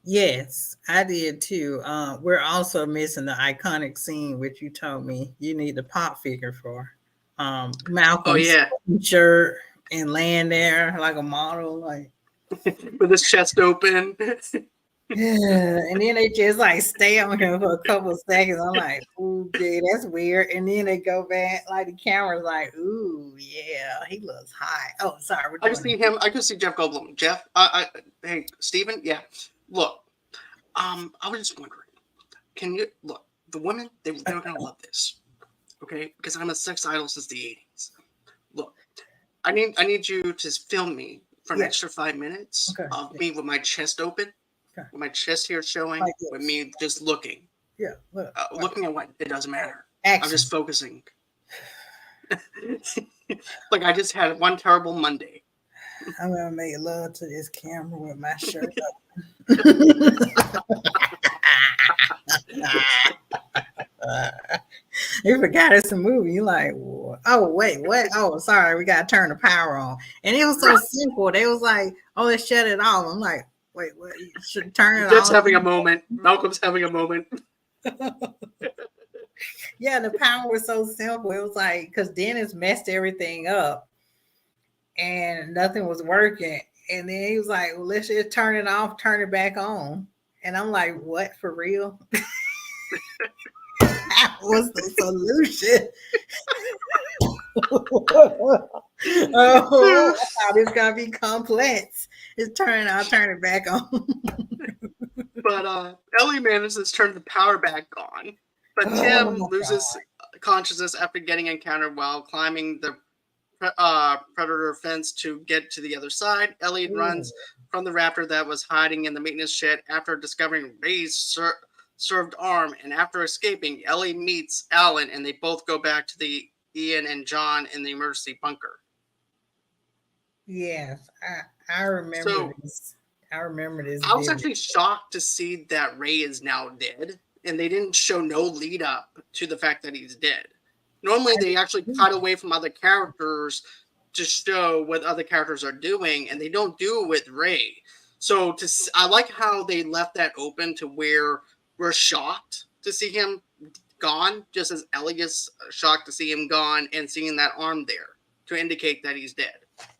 Yes, I did too. We're also missing the iconic scene, which you told me you need the pop figure for. Malcolm's shirt and laying there like a model, like with his chest open. Yeah, and then they just like stay on him for a couple of seconds. I'm like, okay, that's weird. And then they go back, like the camera's like, ooh, yeah, he looks hot. Oh, sorry. I can see him. I can see Jeff Goldblum. Jeff, hey, Steven, yeah. Look, I was just wondering, can you look? The women, they're gonna love this, okay? Because I'm a sex idol since the '80s. Look, I need you to film me for an extra 5 minutes of me with my chest open. With my chest here showing, with me just looking. Yeah. Looking at what? It doesn't matter. Action. I'm just focusing. Like I just had one terrible Monday. I'm going to make love to this camera with my shirt up. You forgot it's a movie. You're like, oh, wait, what? Oh, sorry. We got to turn the power on. And it was so simple. They was like, oh, let's shut it off. I'm like, wait, what? You should turn it Jeff's off. having a moment. Malcolm's having a moment. Yeah, the power was so simple. It was like, because Dennis messed everything up and nothing was working. And then he was like, well, let's just turn it off, turn it back on. And I'm like, what, for real? That was the solution. Oh, I thought it was gonna be complex. I'll turn it back on. But Ellie manages to turn the power back on. But Tim loses consciousness after getting encountered while climbing the predator fence to get to the other side. Ellie runs from the raptor that was hiding in the maintenance shed after discovering Ray's served arm, and after escaping, Ellie meets Alan, and they both go back to the Ian and John in the emergency bunker. Yes, I remember So this. I remember this I was vivid. actually shocked to see that Ray is now dead, and they didn't show no lead up to the fact that he's dead. Normally, they actually cut away from other characters to show what other characters are doing, and they don't do it with Ray. So I like how they left that open to where we're shocked to see him gone, just as Ellie is shocked to see him gone and seeing that arm there to indicate that he's dead.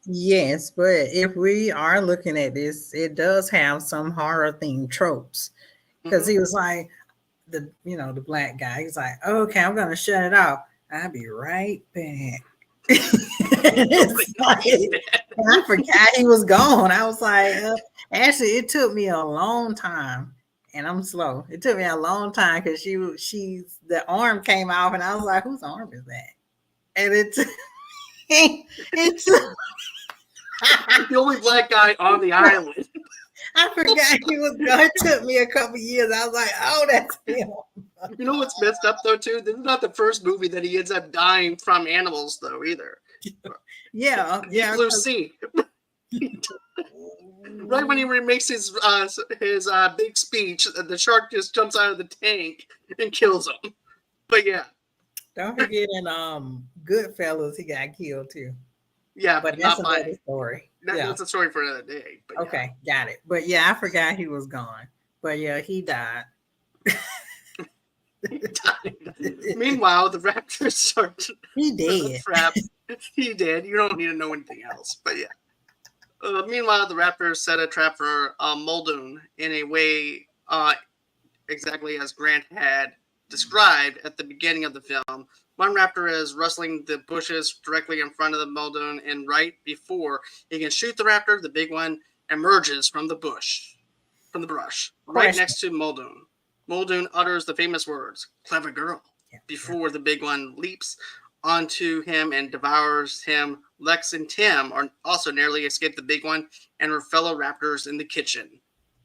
Yes, but if we are looking at this, it does have some horror themed tropes. Because Mm-hmm. he was like the black guy. He's like, okay, I'm gonna shut it off. I'll be right back. It's like, I forgot he was gone. I was like, actually, it took me a long time, and I'm slow. It took me a long time because the arm came off, and I was like, whose arm is that? And it's The only black guy on the island. I forgot he was gone. It took me a couple years. I was like, oh, that's him. You know what's messed up though too? This is not the first movie that he ends up dying from animals though either. Yeah, yeah. Blue Sea. Right when he makes his big speech, the shark just jumps out of the tank and kills him. But yeah. Don't forget in Goodfellas, he got killed too. Yeah, But not that's by another story. Yeah. that's a story for another day. But Okay, got it. But yeah, I forgot he was gone. But yeah, he died. He died. Meanwhile, the raptors start He did. trap. He did. You don't need to know anything else. But yeah. Meanwhile, the raptors set a trap for Muldoon in a way exactly as Grant had described at the beginning of the film. One raptor is rustling the bushes directly in front of the Muldoon, and right before he can shoot the raptor, the big one emerges from the brush, right next to Muldoon. Muldoon utters the famous words, "Clever girl," before the big one leaps onto him and devours him. Lex and Tim are also narrowly escape the big one and her fellow raptors in the kitchen.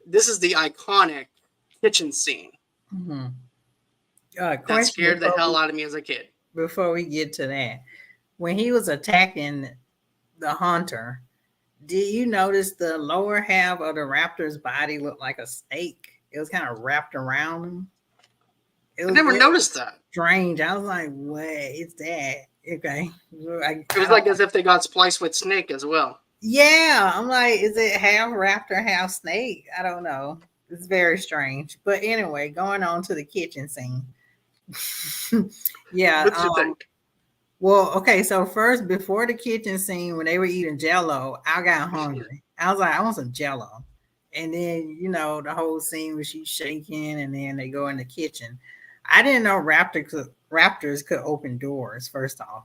This is the iconic kitchen scene. Mm-hmm. That scared the hell out of me as a kid. Before we get to that, when he was attacking the hunter, did you notice the lower half of the raptor's body looked like a snake? It was kind of wrapped around him. I never noticed that. Strange. I was like, what is that? Okay. It was like as if they got spliced with snake as well. Yeah. I'm like, is it half raptor, half snake? I don't know. It's very strange. But anyway, going on to the kitchen scene. Yeah. What did you think? Well, okay. So first, before the kitchen scene, when they were eating Jello, I got hungry. I was like, I want some Jello. And then, the whole scene where she's shaking and then they go in the kitchen. I didn't know raptors could open doors, first off,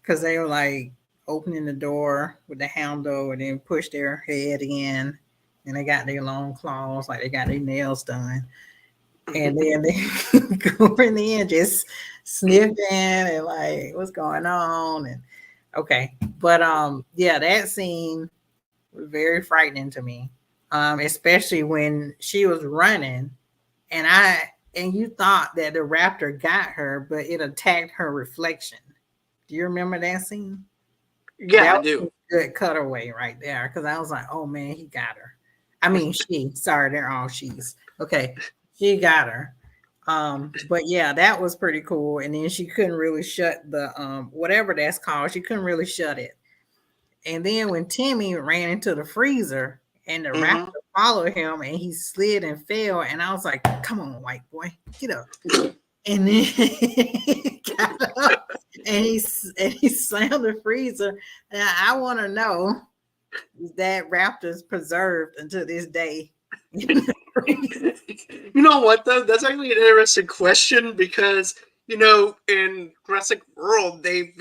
because they were like opening the door with the handle and then push their head in. And they got their long claws, like they got their nails done. And then they go in the end just sniffing and like, what's going on? And okay. But yeah, that scene was very frightening to me. Especially when she was running and you thought that the raptor got her, but it attacked her reflection. Do you remember that scene? Yeah, I do. Good cutaway right there. Because I was like, oh man, he got her. I mean, sorry, they're all she's. Okay, she got her. But yeah, that was pretty cool. And then she couldn't really shut the whatever that's called, she couldn't really shut it. And then when Timmy ran into the freezer, and the raptor followed him and he slid and fell. And I was like, come on, white boy, get up. And then he got up and he slammed the freezer. And I want to know, is that raptor's preserved until this day? You know what, though? That's actually an interesting question because, in Jurassic World, they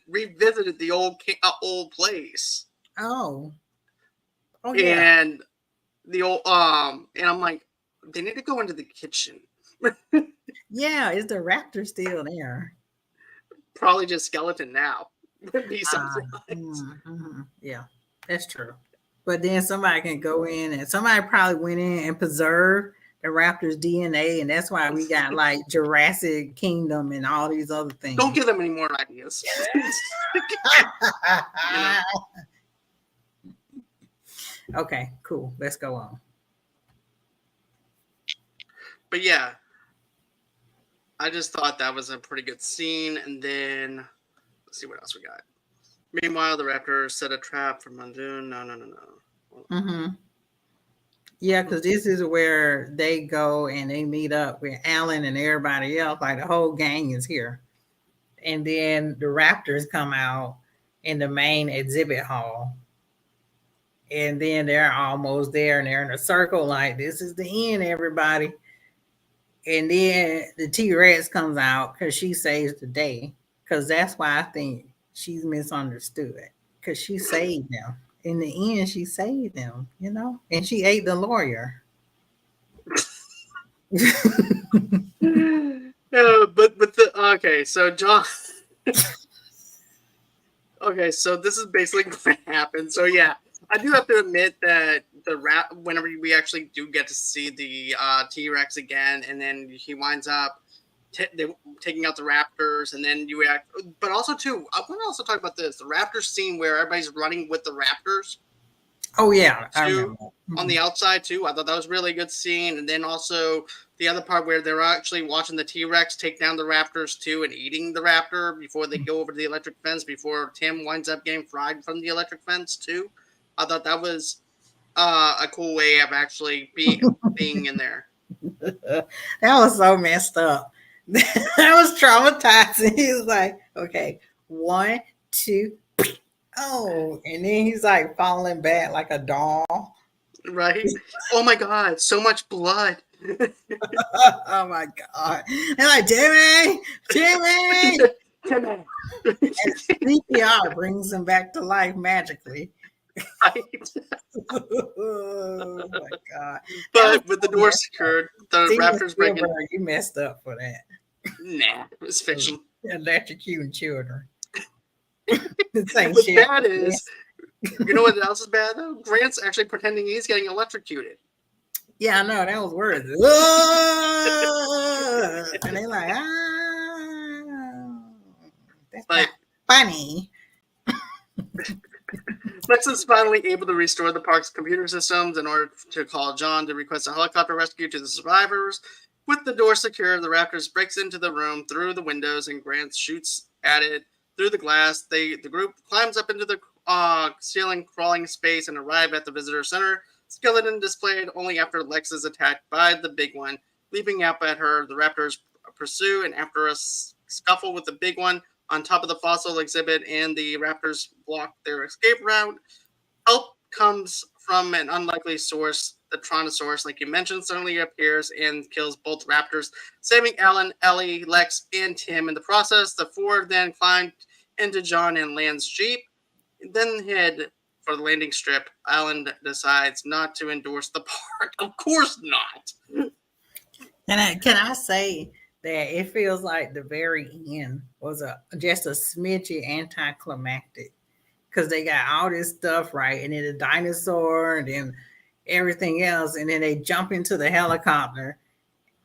revisited the old place. Oh, yeah. And the old and I'm like, they need to go into the kitchen. Yeah, is the raptor still there? Probably just skeleton now. Yeah, that's true. But then somebody can go in and somebody probably went in and preserved the raptor's DNA, and that's why we got like Jurassic Kingdom and all these other things. Don't give them any more ideas. Okay, cool. Let's go on. But yeah, I just thought that was a pretty good scene. And then let's see what else we got. Meanwhile, the Raptors set a trap for Mondoon. No. Mm-hmm. Yeah, because this is where they go and they meet up with Alan and everybody else. Like the whole gang is here. And then the Raptors come out in the main exhibit hall. And then they're almost there and they're in a circle, like, this is the end, everybody. And then the T Rex comes out because she saves the day. Because that's why I think she's misunderstood. Because she saved them. In the end, she saved them, and she ate the lawyer. Yeah, but the okay, so John. Okay, so this is basically what happened. So yeah, I do have to admit that whenever we actually do get to see the T Rex again, and then he winds up taking out the Raptors, and then you act. But also too, I want to also talk about this: the Raptors scene where everybody's running with the Raptors. Oh yeah, I remember. On the outside too. I thought that was a really good scene, and then also the other part where they're actually watching the T-Rex take down the Raptors too and eating the Raptor before they go over to the electric fence before Tim winds up getting fried from the electric fence too. I thought that was a cool way of actually being in there. That was so messed up. That was traumatizing. He was like, okay, 1, 2, oh, and then he's like falling back like a doll. Right? Oh my God, so much blood. Oh my God. And like, Jimmy. Timmy. And CPR brings him back to life magically. Right? Oh my God. But with the door secured, the Raptors break in. You messed up for that. Nah, it was fiction. Electrocuting children. What's bad is, you know what else is bad though? Grant's actually pretending he's getting electrocuted. Yeah, I know, that was worse. And they like, that's like, not funny. Lex is finally able to restore the park's computer systems in order to call John to request a helicopter rescue to the survivors. With the door secure, the Raptors breaks into the room through the windows, and Grant shoots at it through the glass. The group climbs up into the ceiling crawling space and arrive at the visitor center. Skeleton displayed only after Lex is attacked by the big one. Leaping up at her, the Raptors pursue, and after a scuffle with the big one on top of the fossil exhibit and the Raptors block their escape route, help comes from an unlikely source. The Tronosaurus, like you mentioned, suddenly appears and kills both Raptors, saving Alan, Ellie, Lex, and Tim in the process. The four then climb into John and Land's Jeep, then head for the landing strip. Alan decides not to endorse the park. Of course not. Can I say that it feels like the very end was just a smidgy anticlimactic, because they got all this stuff right, and then the dinosaur, and then everything else, and then they jump into the helicopter,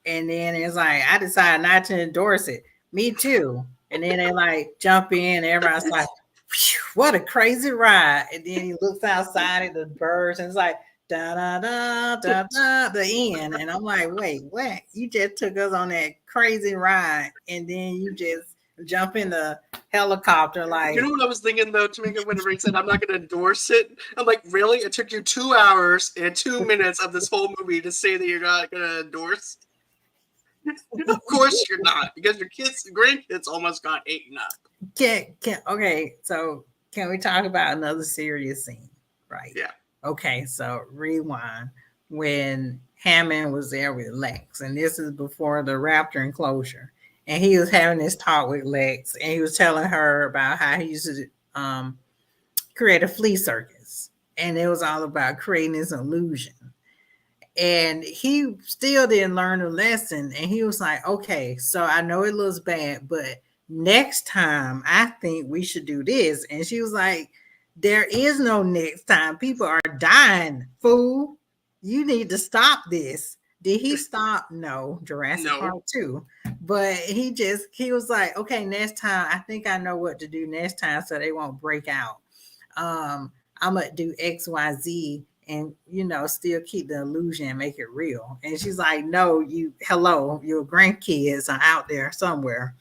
and then it's like, I decided not to endorse it. Me too. And then they like jump in, everybody's like, what a crazy ride. And then he looks outside at the birds and it's like, da da da da da, the end. And I'm like, wait, what? You just took us on that crazy ride, and then you just jump in the helicopter. Like, you know what I was thinking though, Tamika, whenever he said I'm not going to endorse it? I'm like, really? It took you 2 hours and 2 minutes of this whole movie to say that you're not going to endorse? Of course you're not, because your grandkids almost got eaten up. Okay, so can we talk about another serious scene? Right. Yeah. Okay, so rewind. When Hammond was there with Lex, and this is before the Raptor enclosure, and he was having this talk with Lex, and he was telling her about how he used to create a flea circus, and it was all about creating this illusion. And he still didn't learn the lesson, and he was like, okay, so I know it looks bad, but next time I think we should do this. And she was like, there is no next time. People are dying, fool. You need to stop this. Did he stop? No. Jurassic Park 2. But he was like, okay, next time I think I know what to do next time so they won't break out. I'm gonna do XYZ, and still keep the illusion and make it real. And she's like, no, your grandkids are out there somewhere.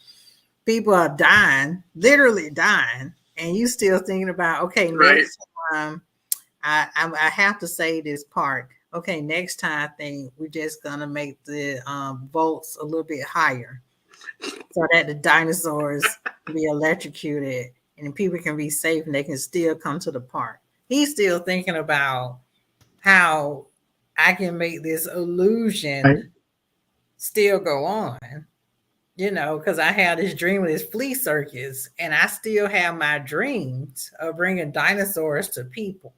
People are dying, literally dying, and you still thinking about, okay, Right. next time I have to say this park. Okay, next time I think we're just gonna make the volts a little bit higher so that the dinosaurs can be electrocuted and people can be safe and they can still come to the park. He's still thinking about how I can make this illusion Right. still go on, because I had this dream of this flea circus, and I still have my dreams of bringing dinosaurs to people,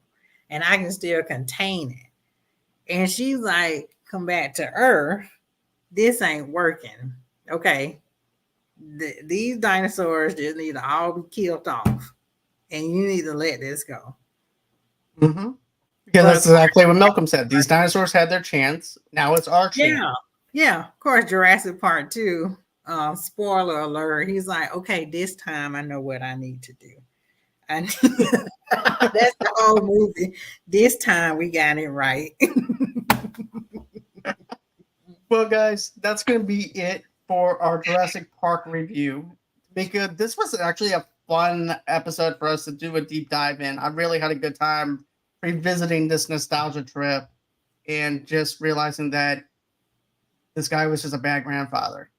and I can still contain it. And she's like, come back to Earth. This ain't working. Okay. These dinosaurs just need to all be killed off, and you need to let this go. Mm-hmm. Yeah, that's exactly what Malcolm said. These dinosaurs had their chance. Now it's our chance. Yeah. Of course, Jurassic Part 2, spoiler alert, he's like, okay, this time I know what I need to do. And that's the whole movie. This time we got it right. Well, guys, that's going to be it for our Jurassic Park review. Because this was actually a fun episode for us to do a deep dive in. I really had a good time revisiting this nostalgia trip and just realizing that this guy was just a bad grandfather.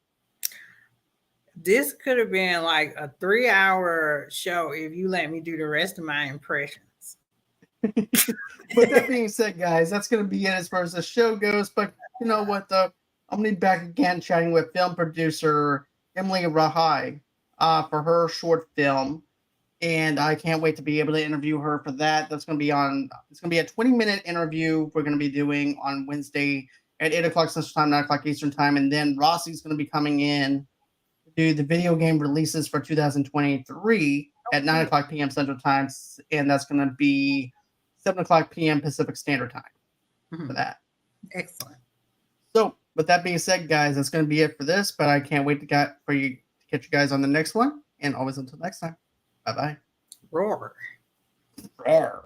This could have been like a 3-hour show if you let me do the rest of my impressions. With that being said, guys, that's going to be it as far as the show goes. But you know what, though? I'm going to be back again chatting with film producer Emily Rahai for her short film. And I can't wait to be able to interview her for that. It's going to be a 20-minute interview we're going to be doing on Wednesday at 8 o'clock Central Time, 9 o'clock Eastern Time. And then Rossie's going to be coming in to do the video game releases for 2023 at 9 o'clock p.m. Central Time. And that's going to be 7 o'clock p.m. Pacific Standard Time for that. Excellent. So, with that being said, guys, that's going to be it for this. But I can't wait to catch you guys on the next one. And always until next time. Bye-bye. Roar. Roar.